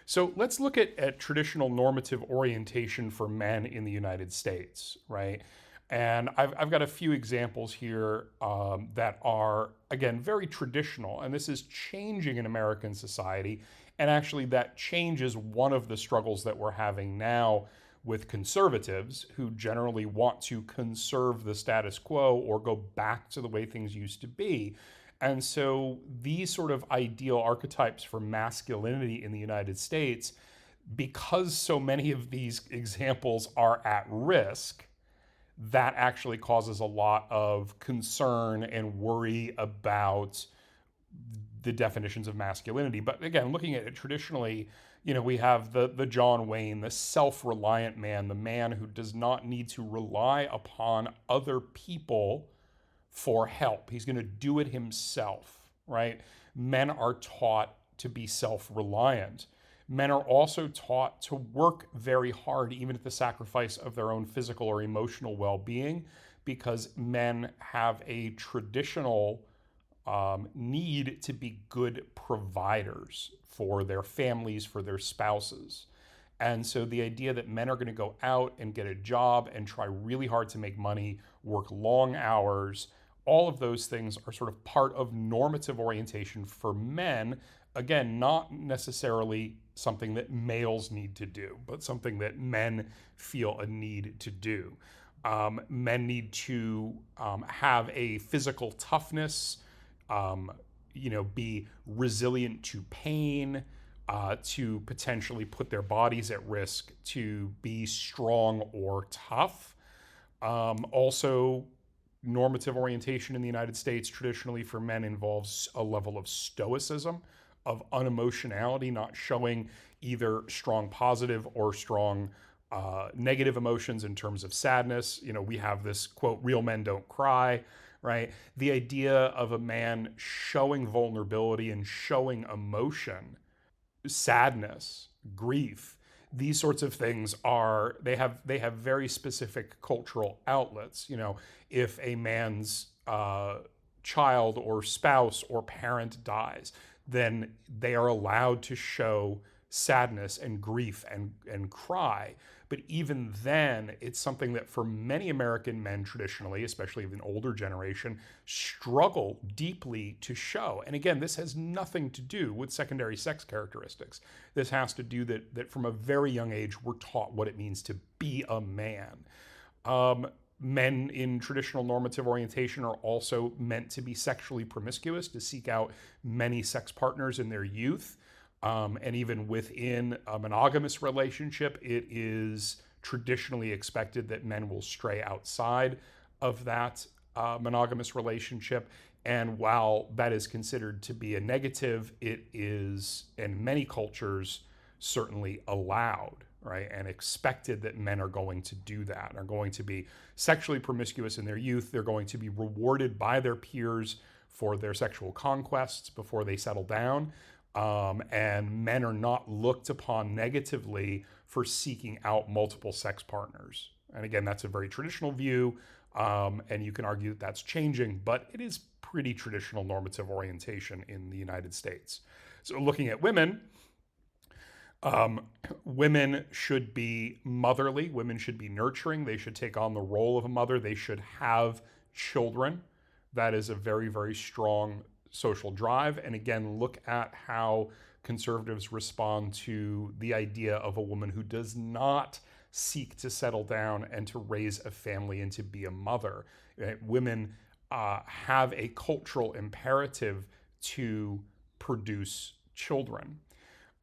S1: So let's look at traditional normative orientation for men in the United States, right? And I've got a few examples here that are, again, very traditional. And this is changing in American society. And actually, that change is one of the struggles that we're having now with conservatives, who generally want to conserve the status quo or go back to the way things used to be. And so these sort of ideal archetypes for masculinity in the United States, because so many of these examples are at risk, that actually causes a lot of concern and worry about the definitions of masculinity. But again, looking at it traditionally, we have the John Wayne, the self-reliant man, the man who does not need to rely upon other people for help. He's going to do it himself, right? Men are taught to be self-reliant. Men are also taught to work very hard, even at the sacrifice of their own physical or emotional well-being, because men have a traditional need to be good providers for their families, for their spouses. And so the idea that men are going to go out and get a job and try really hard to make money, work long hours, all of those things are sort of part of normative orientation for men. Again, not necessarily something that males need to do, but something that men feel a need to do. Men need to have a physical toughness, be resilient to pain, to potentially put their bodies at risk, to be strong or tough. Also, normative orientation in the United States traditionally for men involves a level of stoicism, of unemotionality, not showing either strong positive or strong negative emotions in terms of sadness. We have this quote, real men don't cry, right? The idea of a man showing vulnerability and showing emotion, sadness, grief, these sorts of things they have very specific cultural outlets. If a man's child or spouse or parent dies, then they are allowed to show sadness and grief and cry. But even then, it's something that for many American men traditionally, especially of an older generation, struggle deeply to show. And again, this has nothing to do with secondary sex characteristics. This has to do that from a very young age, we're taught what it means to be a man. Men in traditional normative orientation are also meant to be sexually promiscuous, to seek out many sex partners in their youth. And even within a monogamous relationship, it is traditionally expected that men will stray outside of that monogamous relationship. And while that is considered to be a negative, it is, in many cultures, certainly allowed, right? And expected that men are going to do that, are going to be sexually promiscuous in their youth. They're going to be rewarded by their peers for their sexual conquests before they settle down. And men are not looked upon negatively for seeking out multiple sex partners. And again, that's a very traditional view, and you can argue that that's changing, but it is pretty traditional normative orientation in the United States. So looking at women, women should be motherly, women should be nurturing, they should take on the role of a mother, they should have children. That is a very, very strong social drive. And again, look at how conservatives respond to the idea of a woman who does not seek to settle down and to raise a family and to be a mother. Women have a cultural imperative to produce children.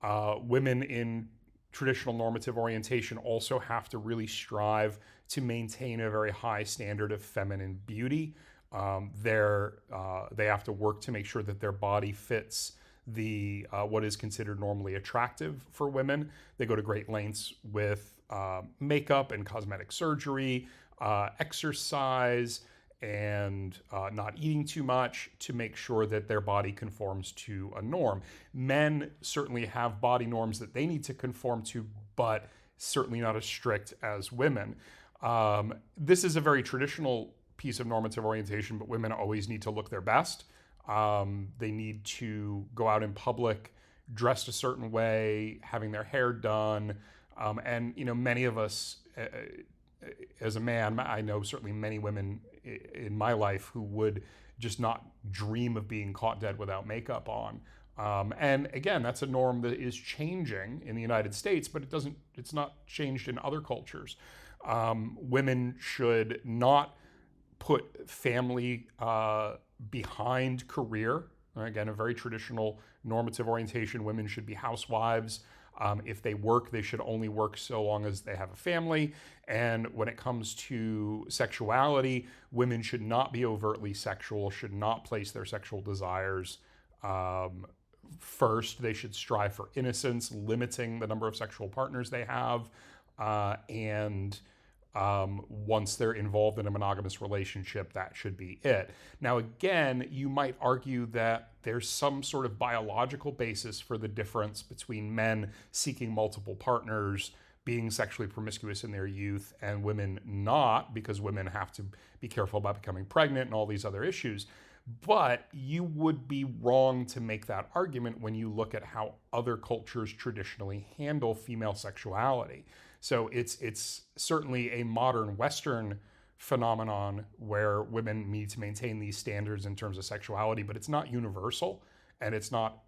S1: Women in traditional normative orientation also have to really strive to maintain a very high standard of feminine beauty. They have to work to make sure that their body fits the what is considered normally attractive for women. They go to great lengths with makeup and cosmetic surgery, exercise, and not eating too much to make sure that their body conforms to a norm. Men certainly have body norms that they need to conform to, but certainly not as strict as women. This is a very traditional piece of normative orientation, but women always need to look their best. They need to go out in public dressed a certain way, having their hair done. And many of us, as a man, I know certainly many women in my life who would just not dream of being caught dead without makeup on. And again, that's a norm that is changing in the United States, but it's not changed in other cultures. Women should not put family behind career. Again, a very traditional normative orientation. Women should be housewives. If they work, they should only work so long as they have a family. And when it comes to sexuality, women should not be overtly sexual, should not place their sexual desires first. They should strive for innocence, limiting the number of sexual partners they have. Once they're involved in a monogamous relationship, that should be it. Now, again, you might argue that there's some sort of biological basis for the difference between men seeking multiple partners, being sexually promiscuous in their youth, and women not, because women have to be careful about becoming pregnant and all these other issues. But you would be wrong to make that argument when you look at how other cultures traditionally handle female sexuality. So it's certainly a modern Western phenomenon where women need to maintain these standards in terms of sexuality, but it's not universal and it's not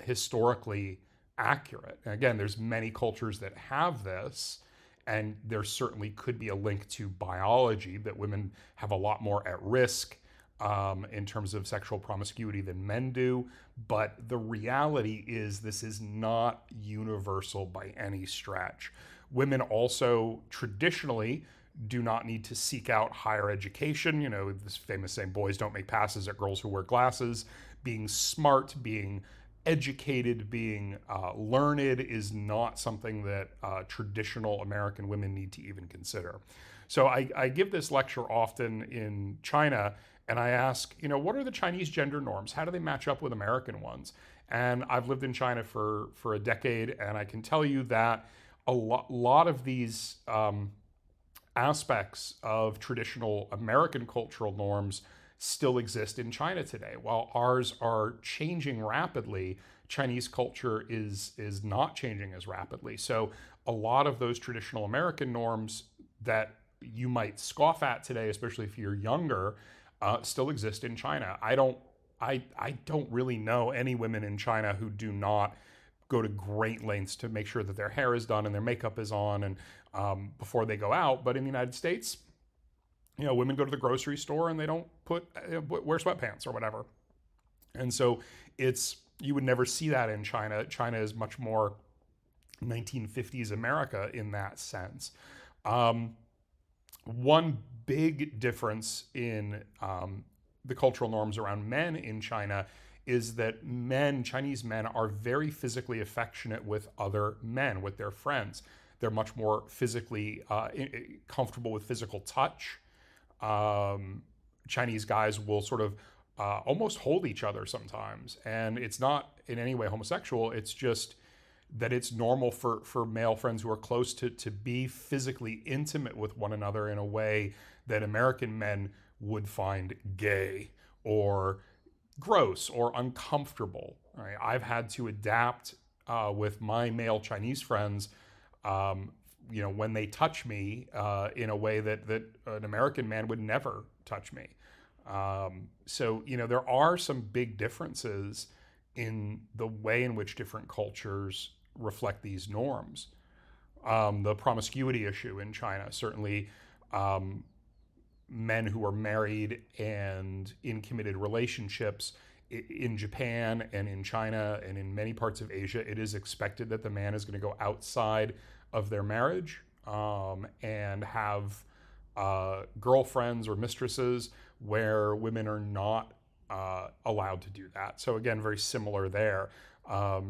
S1: historically accurate. And again, there's many cultures that have this, and there certainly could be a link to biology that women have a lot more at risk in terms of sexual promiscuity than men do. But the reality is this is not universal by any stretch. Women also traditionally do not need to seek out higher education. You know, this famous saying, boys don't make passes at girls who wear glasses. Being smart, being educated, being learned is not something that traditional American women need to even consider. So I give this lecture often in China, and I ask, you know, what are the Chinese gender norms? How do they match up with American ones? And I've lived in China for a decade, and I can tell you that a lot of these aspects of traditional American cultural norms still exist in China today. While ours are changing rapidly, Chinese culture is not changing as rapidly. So a lot of those traditional American norms that you might scoff at today, especially if you're younger, still exist in China. I don't really know any women in China who do not go to great lengths to make sure that their hair is done and their makeup is on and before they go out. But in the United States, you know, women go to the grocery store and they don't wear sweatpants or whatever. And so you would never see that in China. China is much more 1950s America in that sense. One big difference in the cultural norms around men in China is that Chinese men, are very physically affectionate with other men, with their friends. They're much more physically comfortable with physical touch. Chinese guys will sort of almost hold each other sometimes. And it's not in any way homosexual. It's just that it's normal for male friends who are close to be physically intimate with one another in a way that American men would find gay or gross or uncomfortable. Right? I've had to adapt with my male Chinese friends, you know, when they touch me in a way that an American man would never touch me. So, you know, there are some big differences in the way in which different cultures reflect these norms. The promiscuity issue in China, certainly men who are married and in committed relationships in Japan and in China and in many parts of Asia, it is expected that the man is going to go outside of their marriage and have girlfriends or mistresses, where women are not allowed to do that. So again, very similar there.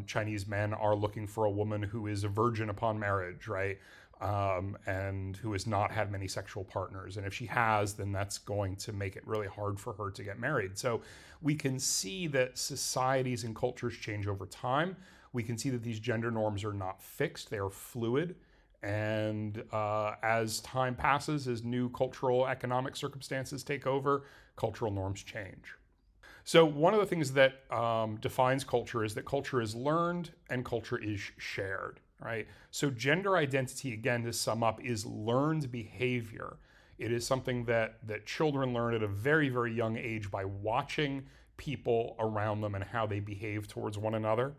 S1: Chinese men are looking for a woman who is a virgin upon marriage, right? And who has not had many sexual partners. And if she has, then that's going to make it really hard for her to get married. So we can see that societies and cultures change over time. We can see that these gender norms are not fixed, they are fluid. And as time passes, as new cultural economic circumstances take over, cultural norms change. So one of the things that defines culture is that culture is learned and culture is shared, right? So gender identity, again, to sum up, is learned behavior. It is something that children learn at a very, very young age by watching people around them and how they behave towards one another.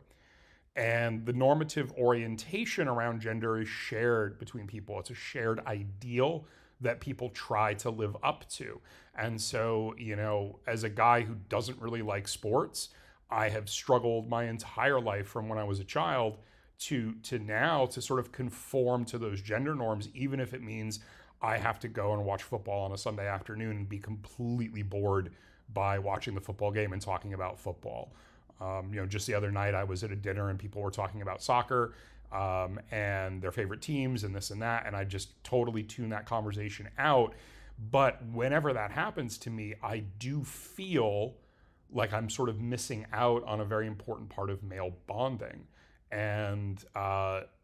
S1: And the normative orientation around gender is shared between people. It's a shared ideal that people try to live up to. And so, you know, as a guy who doesn't really like sports, I have struggled my entire life from when I was a child to now to sort of conform to those gender norms, even if it means I have to go and watch football on a Sunday afternoon and be completely bored by watching the football game and talking about football. You know, just the other night I was at a dinner and people were talking about soccer and their favorite teams and this and that, and I just totally tune that conversation out. But whenever that happens to me, I do feel like I'm sort of missing out on a very important part of male bonding. And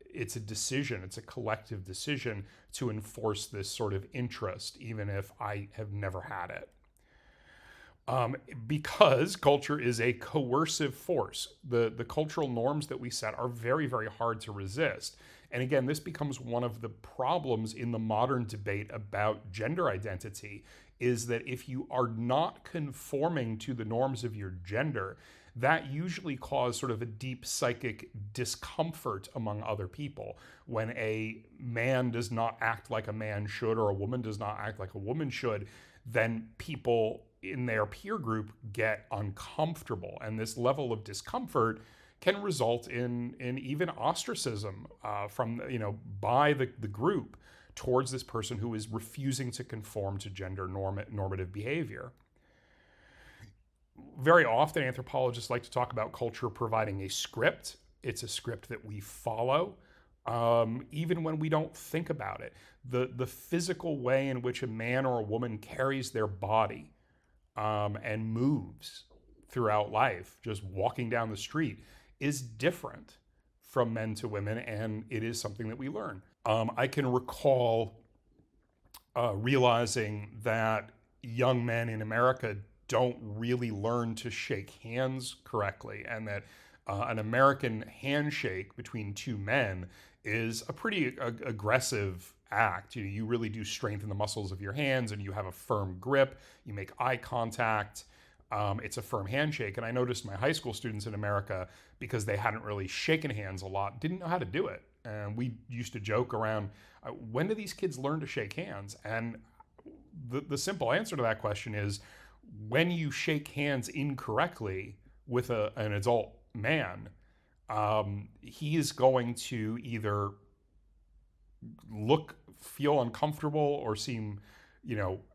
S1: it's a decision, it's a collective decision to enforce this sort of interest, even if I have never had it. Because culture is a coercive force. The cultural norms that we set are very, very hard to resist. And again, this becomes one of the problems in the modern debate about gender identity, is that if you are not conforming to the norms of your gender, that usually causes sort of a deep psychic discomfort among other people. When a man does not act like a man should, or a woman does not act like a woman should, then people in their peer group get uncomfortable. And this level of discomfort can result in even ostracism from, by the group towards this person who is refusing to conform to gender normative behavior. Very often, anthropologists like to talk about culture providing a script. It's a script that we follow, even when we don't think about it. The physical way in which a man or a woman carries their body and moves throughout life, just walking down the street, is different from men to women, and it is something that we learn. I can recall realizing that young men in America don't really learn to shake hands correctly, and that an American handshake between two men is a pretty aggressive act. You really do strengthen the muscles of your hands, and you have a firm grip. You make eye contact. It's a firm handshake. And I noticed my high school students in America, because they hadn't really shaken hands a lot, didn't know how to do it. And we used to joke around, when do these kids learn to shake hands? And the simple answer to that question is, when you shake hands incorrectly with an adult man, he is going to either feel uncomfortable or seem,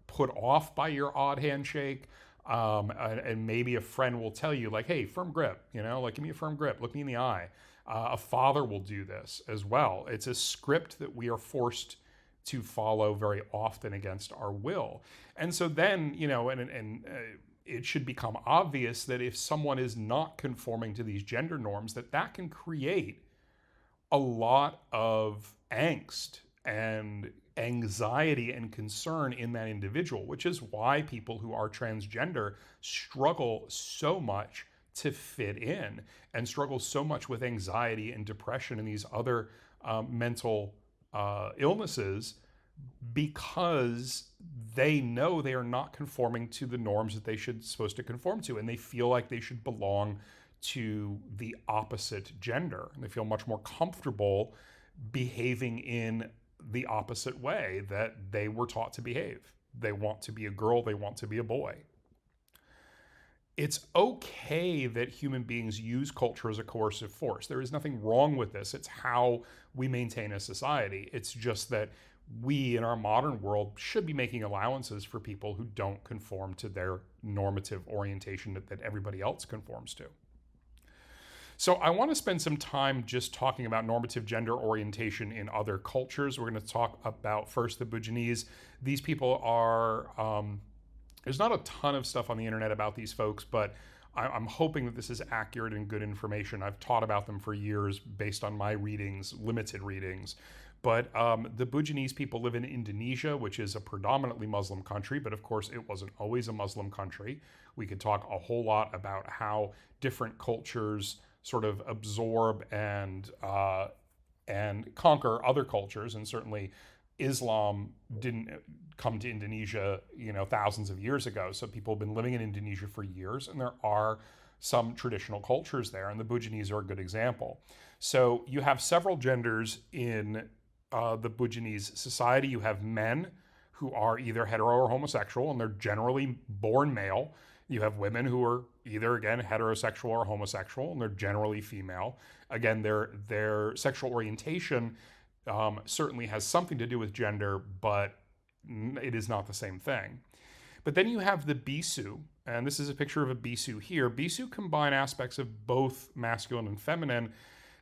S1: put off by your odd handshake. And maybe a friend will tell you, like, hey, firm grip, like, give me a firm grip, look me in the eye. A father will do this as well. It's a script that we are forced to follow very often against our will. And so then, it should become obvious that if someone is not conforming to these gender norms, that can create a lot of angst and anxiety and concern in that individual, which is why people who are transgender struggle so much to fit in, and struggle so much with anxiety and depression and these other mental illnesses, because they know they are not conforming to the norms that they supposed to conform to, and they feel like they should belong to the opposite gender, and they feel much more comfortable behaving in the opposite way that they were taught to behave. They want to be a girl, they want to be a boy. It's okay that human beings use culture as a coercive force. There is nothing wrong with this. It's how we maintain a society. It's just that we, in our modern world, should be making allowances for people who don't conform to their normative orientation that everybody else conforms to. So I want to spend some time just talking about normative gender orientation in other cultures. We're going to talk about first the Buginese. These people are, there's not a ton of stuff on the internet about these folks, but I'm hoping that this is accurate and good information. I've taught about them for years based on my readings, limited readings. But the Buginese people live in Indonesia, which is a predominantly Muslim country, but of course it wasn't always a Muslim country. We could talk a whole lot about how different cultures sort of absorb and conquer other cultures, and certainly Islam didn't come to Indonesia, thousands of years ago. So people have been living in Indonesia for years, and there are some traditional cultures there, and the Buginese are a good example. So you have several genders in the Buginese society. You have men who are either hetero or homosexual, and they're generally born male. You have women who are either, again, heterosexual or homosexual, and they're generally female. Again, their sexual orientation certainly has something to do with gender, but it is not the same thing. But then you have the Bisu, and this is a picture of a Bisu here. Bisu combine aspects of both masculine and feminine.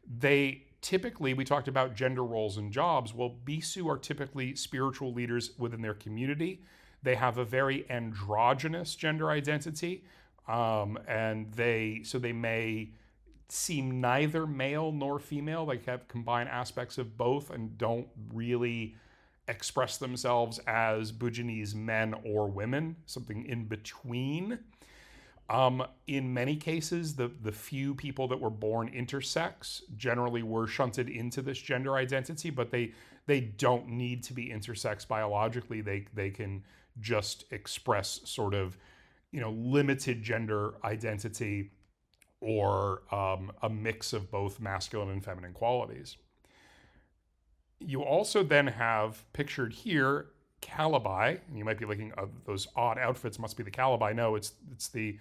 S1: They typically, we talked about gender roles and jobs. Well, Bisu are typically spiritual leaders within their community. They have a very androgynous gender identity, and they may seem neither male nor female. They have combined aspects of both and don't really express themselves as Buginese men or women, something in between. In many cases, the few people that were born intersex generally were shunted into this gender identity, but they don't need to be intersex biologically. They can just express sort of, limited gender identity, or a mix of both masculine and feminine qualities. You also then have pictured here calabi, and you might be looking at those odd outfits. Must be the calabi. No, it's the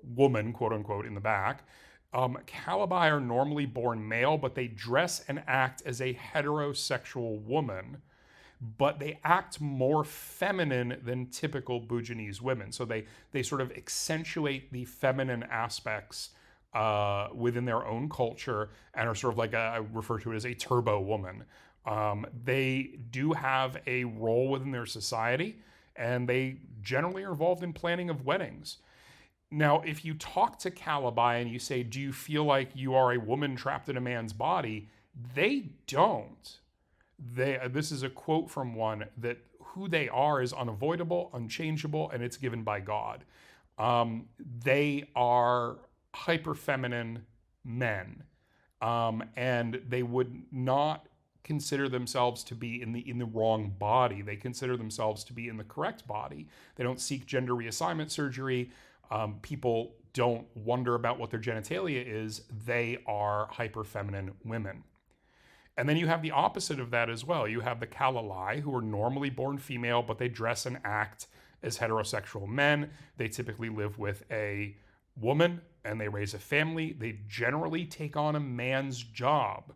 S1: woman, quote unquote, in the back. Calabi are normally born male, but they dress and act as a heterosexual woman, but they act more feminine than typical Buginese women. So they sort of accentuate the feminine aspects within their own culture, and are sort of like I refer to it as a turbo woman. They do have a role within their society, and they generally are involved in planning of weddings. Now, if you talk to calabi and you say, do you feel like you are a woman trapped in a man's body? They don't. This is a quote from one, that who they are is unavoidable, unchangeable, and it's given by God. They are hyper feminine men, and they would not consider themselves to be in the wrong body. They consider themselves to be in the correct body. They don't seek gender reassignment surgery. People don't wonder about what their genitalia is. They are hyper feminine women. And then you have the opposite of that as well. You have the kalalai, who are normally born female, but they dress and act as heterosexual men. They typically live with a woman and they raise a family. They generally take on a man's job,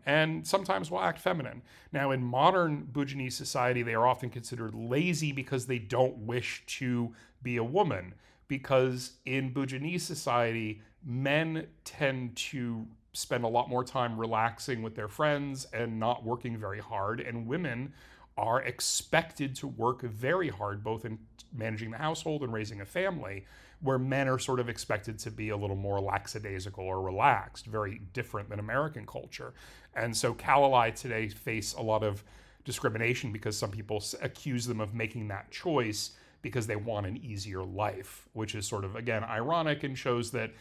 S1: and sometimes will act feminine. Now, in modern Buginese society, they are often considered lazy because they don't wish to be a woman. Because in Buginese society, men tend to spend a lot more time relaxing with their friends and not working very hard, and women are expected to work very hard, both in managing the household and raising a family, where men are sort of expected to be a little more lackadaisical or relaxed, very different than American culture. And so kalalai today face a lot of discrimination because some people accuse them of making that choice because they want an easier life, which is sort of, again, ironic, and shows that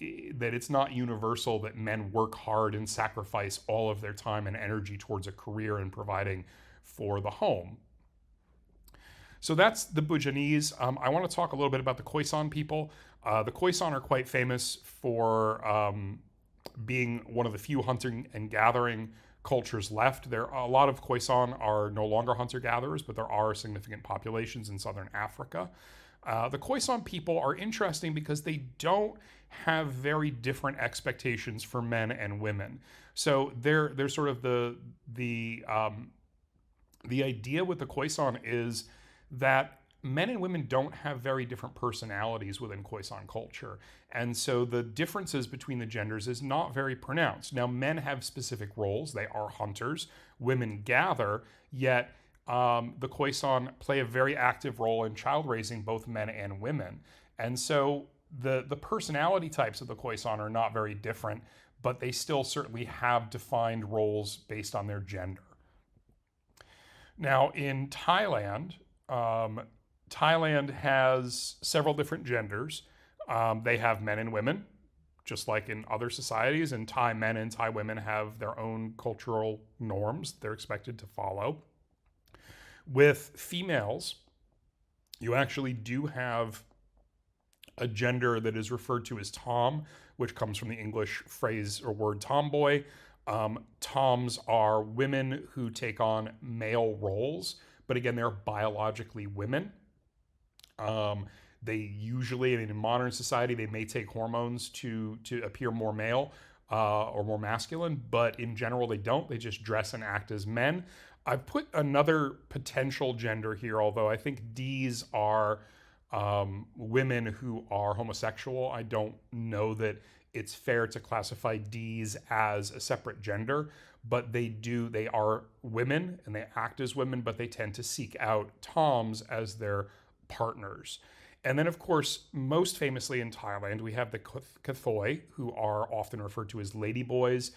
S1: it's not universal that men work hard and sacrifice all of their time and energy towards a career and providing for the home. So that's the Buginese. I want to talk a little bit about the Khoisan people. The Khoisan are quite famous for being one of the few hunting and gathering cultures left. A lot of Khoisan are no longer hunter-gatherers, but there are significant populations in southern Africa. The Khoisan people are interesting because they don't have very different expectations for men and women. So they're sort of the idea with the Khoisan is that men and women don't have very different personalities within Khoisan culture. And so the differences between the genders is not very pronounced. Now, men have specific roles. They are hunters. Women gather, yet the Khoisan play a very active role in child raising, both men and women. And so the personality types of the Khoisan are not very different, but they still certainly have defined roles based on their gender. Now, in Thailand, Thailand has several different genders. They have men and women, just like in other societies, and Thai men and Thai women have their own cultural norms they're expected to follow. With females, you actually do have a gender that is referred to as tom, which comes from the English phrase or word tomboy. Toms are women who take on male roles, but again, they're biologically women. They usually, in modern society, they may take hormones to appear more male or more masculine, but in general, they don't. They just dress and act as men. I've put another potential gender here, although I think Ds are women who are homosexual. I don't know that it's fair to classify Ds as a separate gender, but they are women and they act as women, but they tend to seek out Toms as their partners. And then, of course, most famously in Thailand, we have the Kathoi, who are often referred to as ladyboys.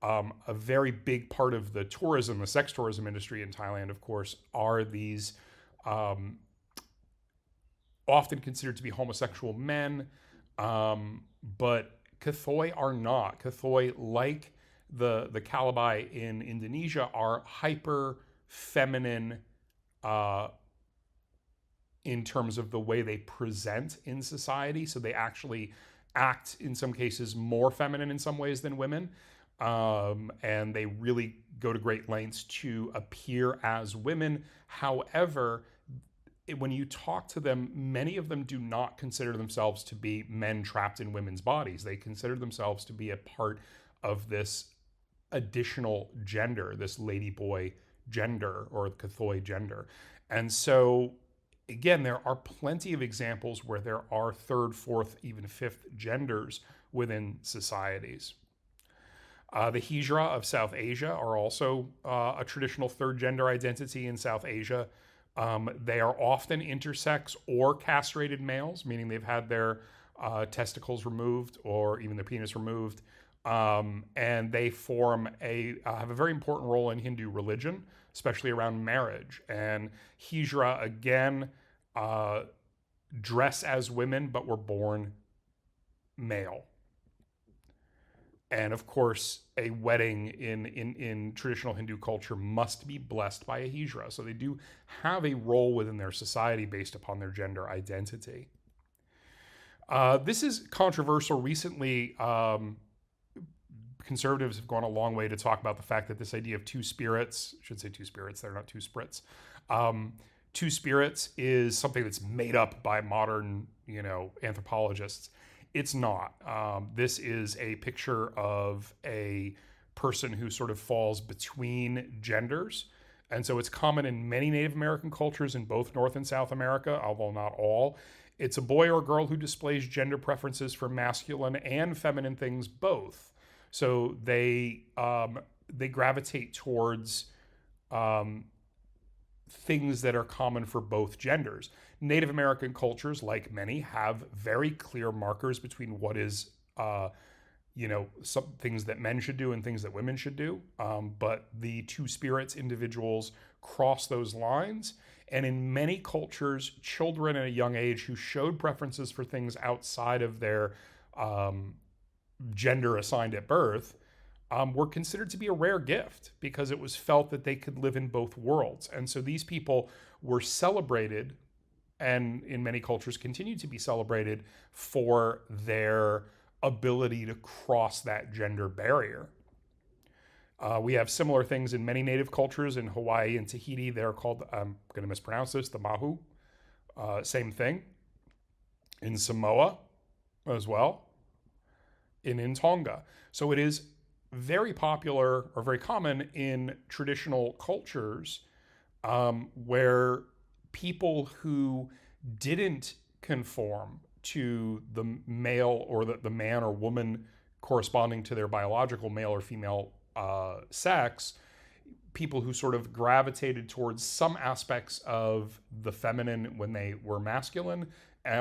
S1: A very big part of the tourism, the sex tourism industry in Thailand, of course, are these often considered to be homosexual men, but Kathoi are not. Kathoi, like the Calabai in Indonesia, are hyper feminine in terms of the way they present in society. So they actually act, in some cases, more feminine in some ways than women. And they really go to great lengths to appear as women. However, when you talk to them, many of them do not consider themselves to be men trapped in women's bodies. They consider themselves to be a part of this additional gender, this ladyboy gender or Kathoi gender. And so, again, there are plenty of examples where there are third, fourth, even fifth genders within societies. The Hijra of South Asia are also a traditional third gender identity in South Asia. They are often intersex or castrated males, meaning they've had their testicles removed or even their penis removed. And they have a very important role in Hindu religion, especially around marriage. And Hijra, again, dress as women, but were born male. And of course, a wedding in traditional Hindu culture must be blessed by a Hijra. So they do have a role within their society based upon their gender identity. This is controversial. Recently, conseratives have gone a long way to talk about the fact that this idea of two spirits, I should say two spirits, they're not two sprits. Two spirits is something that's made up by modern, anthropologists. It's not. This is a picture of a person who sort of falls between genders. And so it's common in many Native American cultures in both North and South America, although not all. It's a boy or girl who displays gender preferences for masculine and feminine things both. So they gravitate towards things that are common for both genders. Native American cultures, like many, have very clear markers between what is, some things that men should do and things that women should do. But the two spirits individuals cross those lines. And in many cultures, children at a young age who showed preferences for things outside of their gender assigned at birth were considered to be a rare gift because it was felt that they could live in both worlds. And so these people were celebrated, and in many cultures continue to be celebrated for their ability to cross that gender barrier. We have similar things in many native cultures. In Hawaii and Tahiti, they're called, I'm going to mispronounce this, the mahu. Same thing. In Samoa as well. In Tonga. So it is very popular or very common in traditional cultures where people who didn't conform to the male or the man or woman corresponding to their biological male or female sex, people who sort of gravitated towards some aspects of the feminine when they were masculine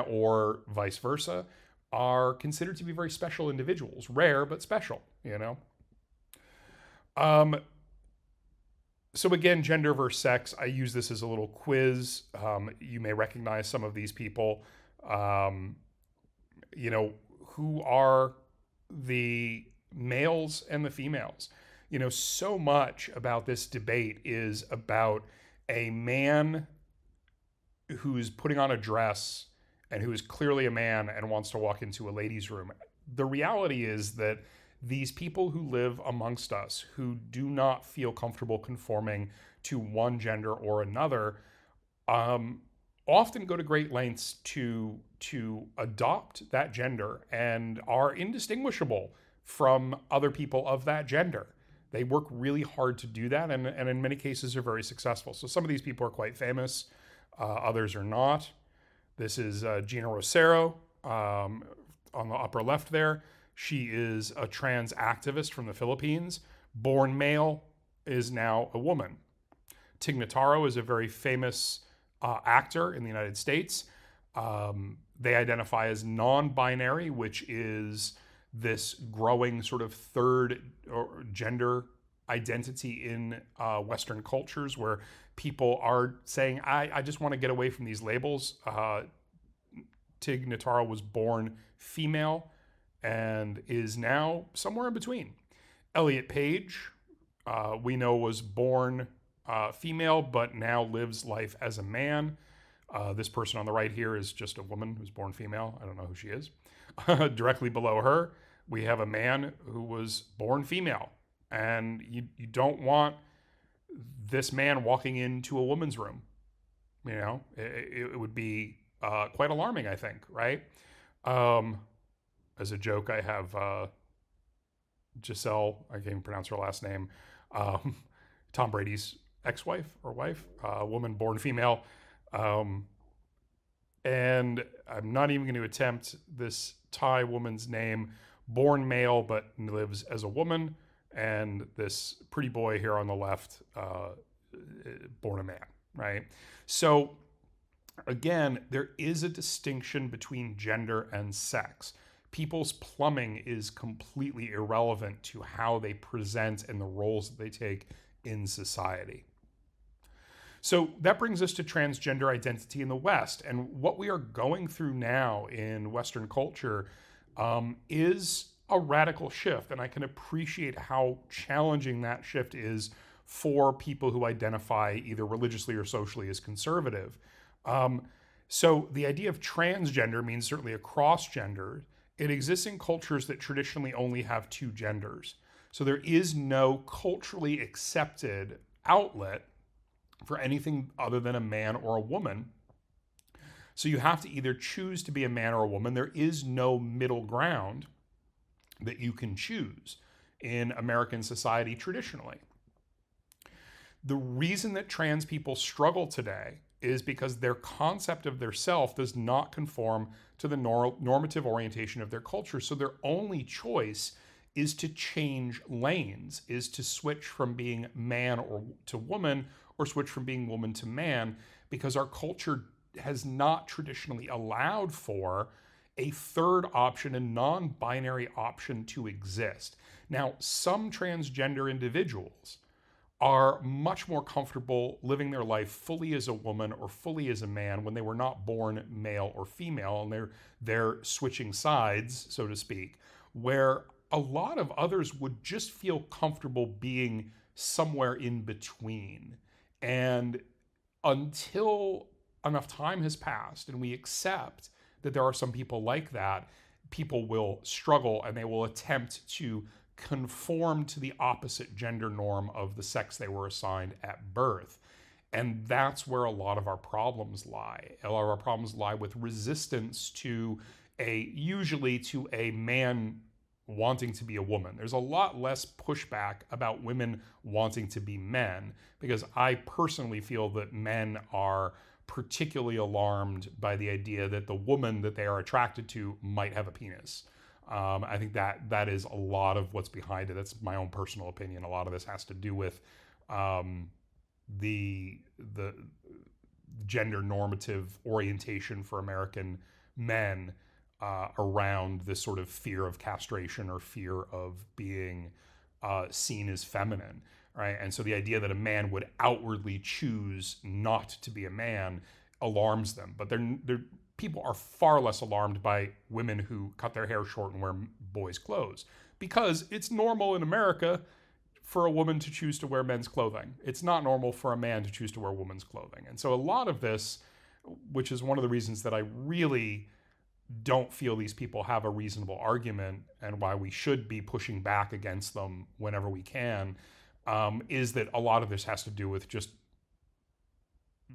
S1: or vice versa, are considered to be very special individuals. Rare, but special, So again, gender versus sex, I use this as a little quiz. You may recognize some of these people. Who are the males and the females? So much about this debate is about a man who's putting on a dress and who is clearly a man and wants to walk into a ladies' room. The reality is that these people who live amongst us, who do not feel comfortable conforming to one gender or another, often go to great lengths to adopt that gender and are indistinguishable from other people of that gender. They work really hard to do that, and in many cases are very successful. So some of these people are quite famous, others are not. This is Gina Rosero on the upper left there. She is a trans activist from the Philippines. Born male, is now a woman. Tig Notaro is a very famous actor in the United States. They identify as non-binary, which is this growing sort of third gender identity in Western cultures where people are saying, I just want to get away from these labels. Tig Notaro was born female and is now somewhere in between. Elliot Page, we know, was born female, but now lives life as a man. This person on the right here is just a woman who's born female. I don't know who she is. Directly below her, we have a man who was born female. And you don't want this man walking into a woman's room. You know, it would be quite alarming, I think, right? As a joke, I have Giselle, I can't even pronounce her last name, Tom Brady's ex-wife or wife, a woman born female. And I'm not even going to attempt this Thai woman's name, born male but lives as a woman. And this pretty boy here on the left, born a man, right? So again, there is a distinction between gender and sex. People's plumbing is completely irrelevant to how they present and the roles that they take in society. So that brings us to transgender identity in the West. And what we are going through now in Western culture is a radical shift. And I can appreciate how challenging that shift is for people who identify either religiously or socially as conservative. So the idea of transgender means certainly across gender. It exists in cultures that traditionally only have two genders. So there is no culturally accepted outlet for anything other than a man or a woman. So you have to either choose to be a man or a woman. There is no middle ground that you can choose in American society traditionally. The reason that trans people struggle today is because their concept of their self does not conform to the normative orientation of their culture. So their only choice is to change lanes, is to switch from being man or to woman, or switch from being woman to man, because our culture has not traditionally allowed for a third option, a non-binary option to exist. Now, some transgender individuals are much more comfortable living their life fully as a woman or fully as a man when they were not born male or female, and they're switching sides, so to speak, where a lot of others would just feel comfortable being somewhere in between. And until enough time has passed and we accept that there are some people like that, people will struggle and they will attempt to conform to the opposite gender norm of the sex they were assigned at birth. And that's where a lot of our problems lie. A lot of our problems lie with resistance to usually to a man wanting to be a woman. There's a lot less pushback about women wanting to be men, because I personally feel that men are particularly alarmed by the idea that the woman that they are attracted to might have a penis. I think that is a lot of what's behind it. That's my own personal opinion. A lot of this has to do with the gender normative orientation for American men around this sort of fear of castration or fear of being seen as feminine, right? And so the idea that a man would outwardly choose not to be a man alarms them. But people are far less alarmed by women who cut their hair short and wear boys' clothes, because it's normal in America for a woman to choose to wear men's clothing. It's not normal for a man to choose to wear women's clothing. And so a lot of this, which is one of the reasons that I really don't feel these people have a reasonable argument and why we should be pushing back against them whenever we can, is that a lot of this has to do with just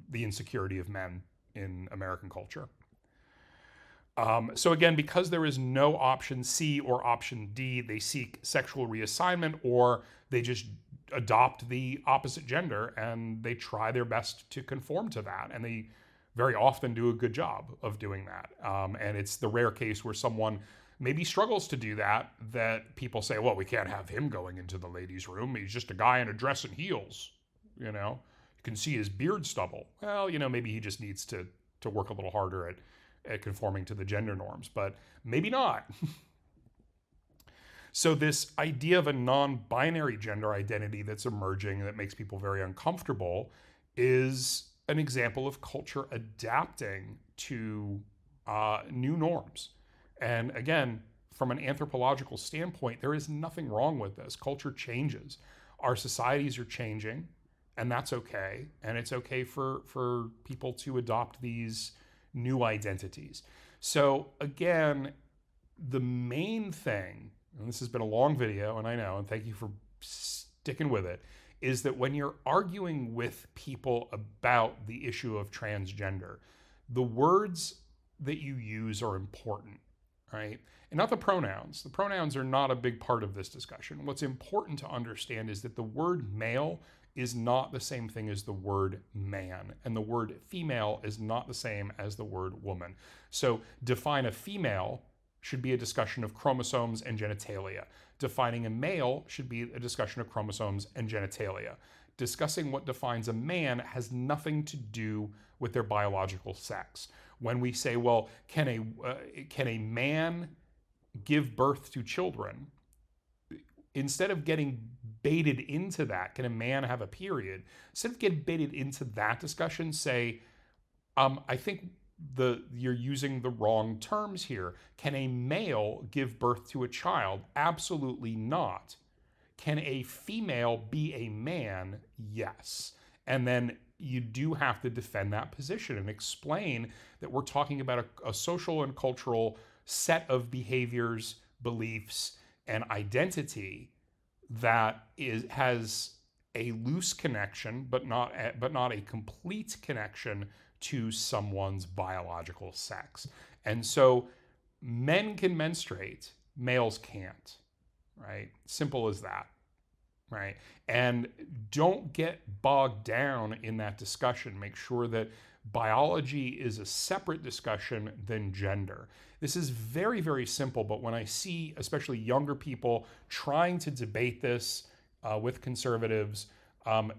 S1: the insecurity of men in American culture. So again, because there is no option C or option D, they seek sexual reassignment, or they just adopt the opposite gender and they try their best to conform to that. And they very often do a good job of doing that. And it's the rare case where someone maybe struggles to do that people say, well, we can't have him going into the ladies' room. He's just a guy in a dress and heels, you know. You can see his beard stubble. Well, maybe he just needs to work a little harder at conforming to the gender norms, but maybe not. So this idea of a non-binary gender identity that's emerging that makes people very uncomfortable is an example of culture adapting to new norms. And again, from an anthropological standpoint, there is nothing wrong with this. Culture changes. Our societies are changing, and that's okay. And it's okay for people to adopt these new identities. So again, the main thing, and this has been a long video, and I know, and thank you for sticking with it, is that when you're arguing with people about the issue of transgender, the words that you use are important, right? And not the pronouns. The pronouns are not a big part of this discussion. What's important to understand is that the word male is not the same thing as the word man, and the word female is not the same as the word woman. So define a female should be a discussion of chromosomes and genitalia. Defining a male should be a discussion of chromosomes and genitalia. Discussing what defines a man has nothing to do with their biological sex. When we say, well, can a man give birth to children? Instead of getting baited into that, can a man have a period? Instead of getting baited into that discussion, say, I think you're using the wrong terms here. Can a male give birth to a child? Absolutely not. Can a female be a man? Yes. And then you do have to defend that position and explain that we're talking about a social and cultural set of behaviors, beliefs, and identity that has a loose connection, but not a complete connection to someone's biological sex. And so men can menstruate, males can't, right? Simple as that, right? And don't get bogged down in that discussion. Make sure that biology is a separate discussion than gender. This is very, very simple, but when I see especially younger people trying to debate this with conservatives,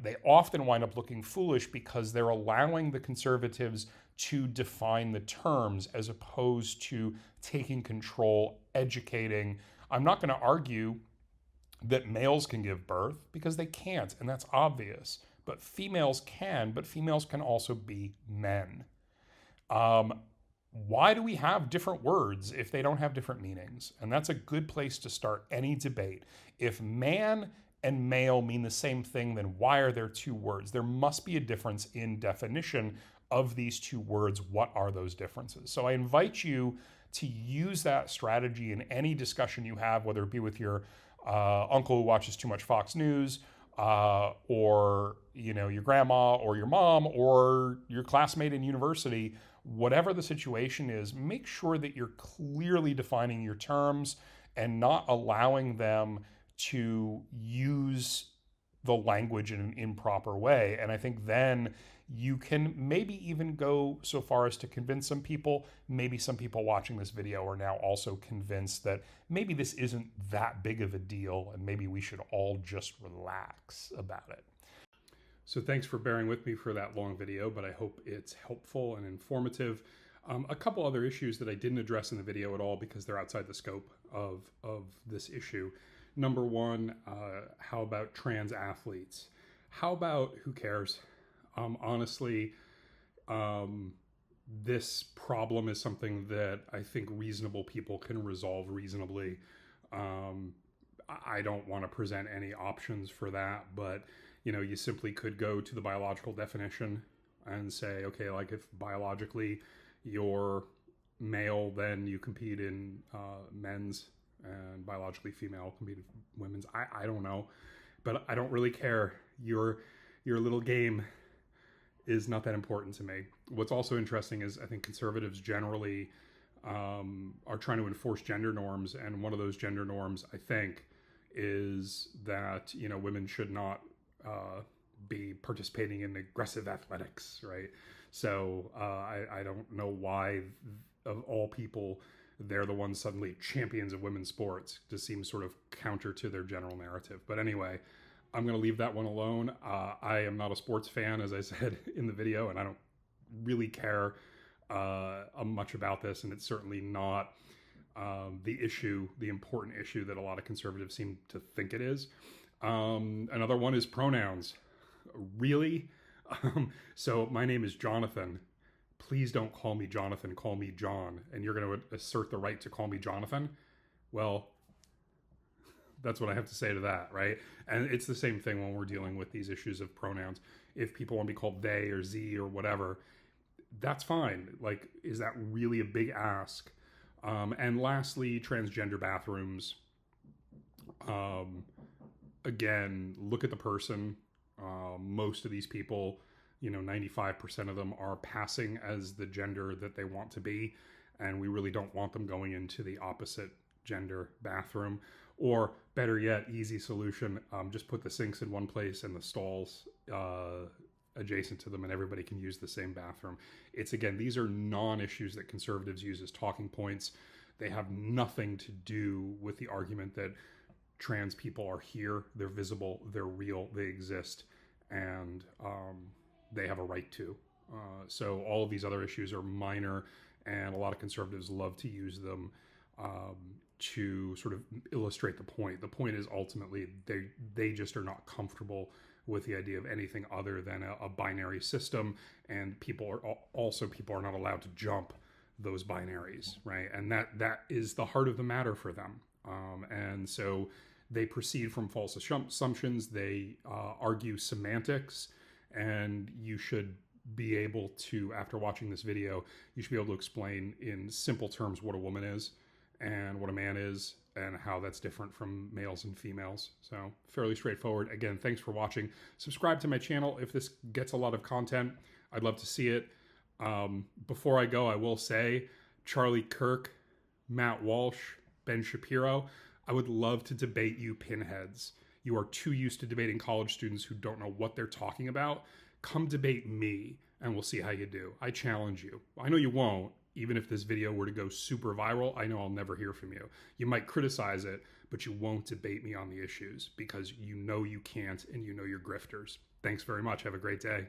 S1: they often wind up looking foolish because they're allowing the conservatives to define the terms as opposed to taking control, educating. I'm not going to argue that males can give birth because they can't, and that's obvious. But females can also be men. Why do we have different words if they don't have different meanings? And that's a good place to start any debate. If man and male mean the same thing, then why are there two words? There must be a difference in definition of these two words. What are those differences? So I invite you to use that strategy in any discussion you have, whether it be with your uncle who watches too much Fox News, or your grandma or your mom or your classmate in university. Whatever the situation is, make sure that you're clearly defining your terms and not allowing them to use the language in an improper way. And I think then you can maybe even go so far as to convince some people. Maybe some people watching this video are now also convinced that maybe this isn't that big of a deal and maybe we should all just relax about it. So thanks for bearing with me for that long video, but I hope it's helpful and informative. A couple other issues that I didn't address in the video at all because they're outside the scope of this issue. Number one, how about trans athletes? How about who cares? Honestly, this problem is something that I think reasonable people can resolve reasonably. I don't want to present any options for that, but you simply could go to the biological definition and say, okay, like if biologically you're male, then you compete in men's, and biologically female compete in women's. I don't know, but I don't really care. Your little game is not that important to me. What's also interesting is I think conservatives generally are trying to enforce gender norms, and one of those gender norms, I think, is that women should not be participating in aggressive athletics, right? So I don't know why, of all people, they're the ones suddenly champions of women's sports. Just seems sort of counter to their general narrative. But anyway, I'm going to leave that one alone. I am not a sports fan, as I said in the video, and I don't really care much about this, and it's certainly not the important issue that a lot of conservatives seem to think it is. Another one is pronouns. Really? So my name is Jonathan. please don't call me Jonathan, call me John, and you're going to assert the right to call me Jonathan, well, that's what I have to say to that, right? And it's the same thing when we're dealing with these issues of pronouns. If people want to be called they or z or whatever, that's fine. Like, is that really a big ask? And lastly, transgender bathrooms. Again, look at the person. Most of these people, 95% of them are passing as the gender that they want to be. And we really don't want them going into the opposite gender bathroom. Or better yet, easy solution, just put the sinks in one place and the stalls adjacent to them, and everybody can use the same bathroom. These are non-issues that conservatives use as talking points. They have nothing to do with the argument that trans people are here, they're visible, they're real, they exist, and they have a right to. So all of these other issues are minor, and a lot of conservatives love to use them to sort of illustrate the point. The point is ultimately they just are not comfortable with the idea of anything other than a binary system, and people are not allowed to jump those binaries, right? And that is the heart of the matter for them. And so they proceed from false assumptions. They argue semantics, and you should be able to, after watching this video, you should be able to explain in simple terms what a woman is and what a man is and how that's different from males and females. So fairly straightforward. Again, thanks for watching. Subscribe to my channel if this gets a lot of content. I'd love to see it. Before I go, I will say Charlie Kirk, Matt Walsh, Ben Shapiro, I would love to debate you pinheads. You are too used to debating college students who don't know what they're talking about. Come debate me and we'll see how you do. I challenge you. I know you won't. Even if this video were to go super viral, I know I'll never hear from you. You might criticize it, but you won't debate me on the issues because you know you can't and you know you're grifters. Thanks very much. Have a great day.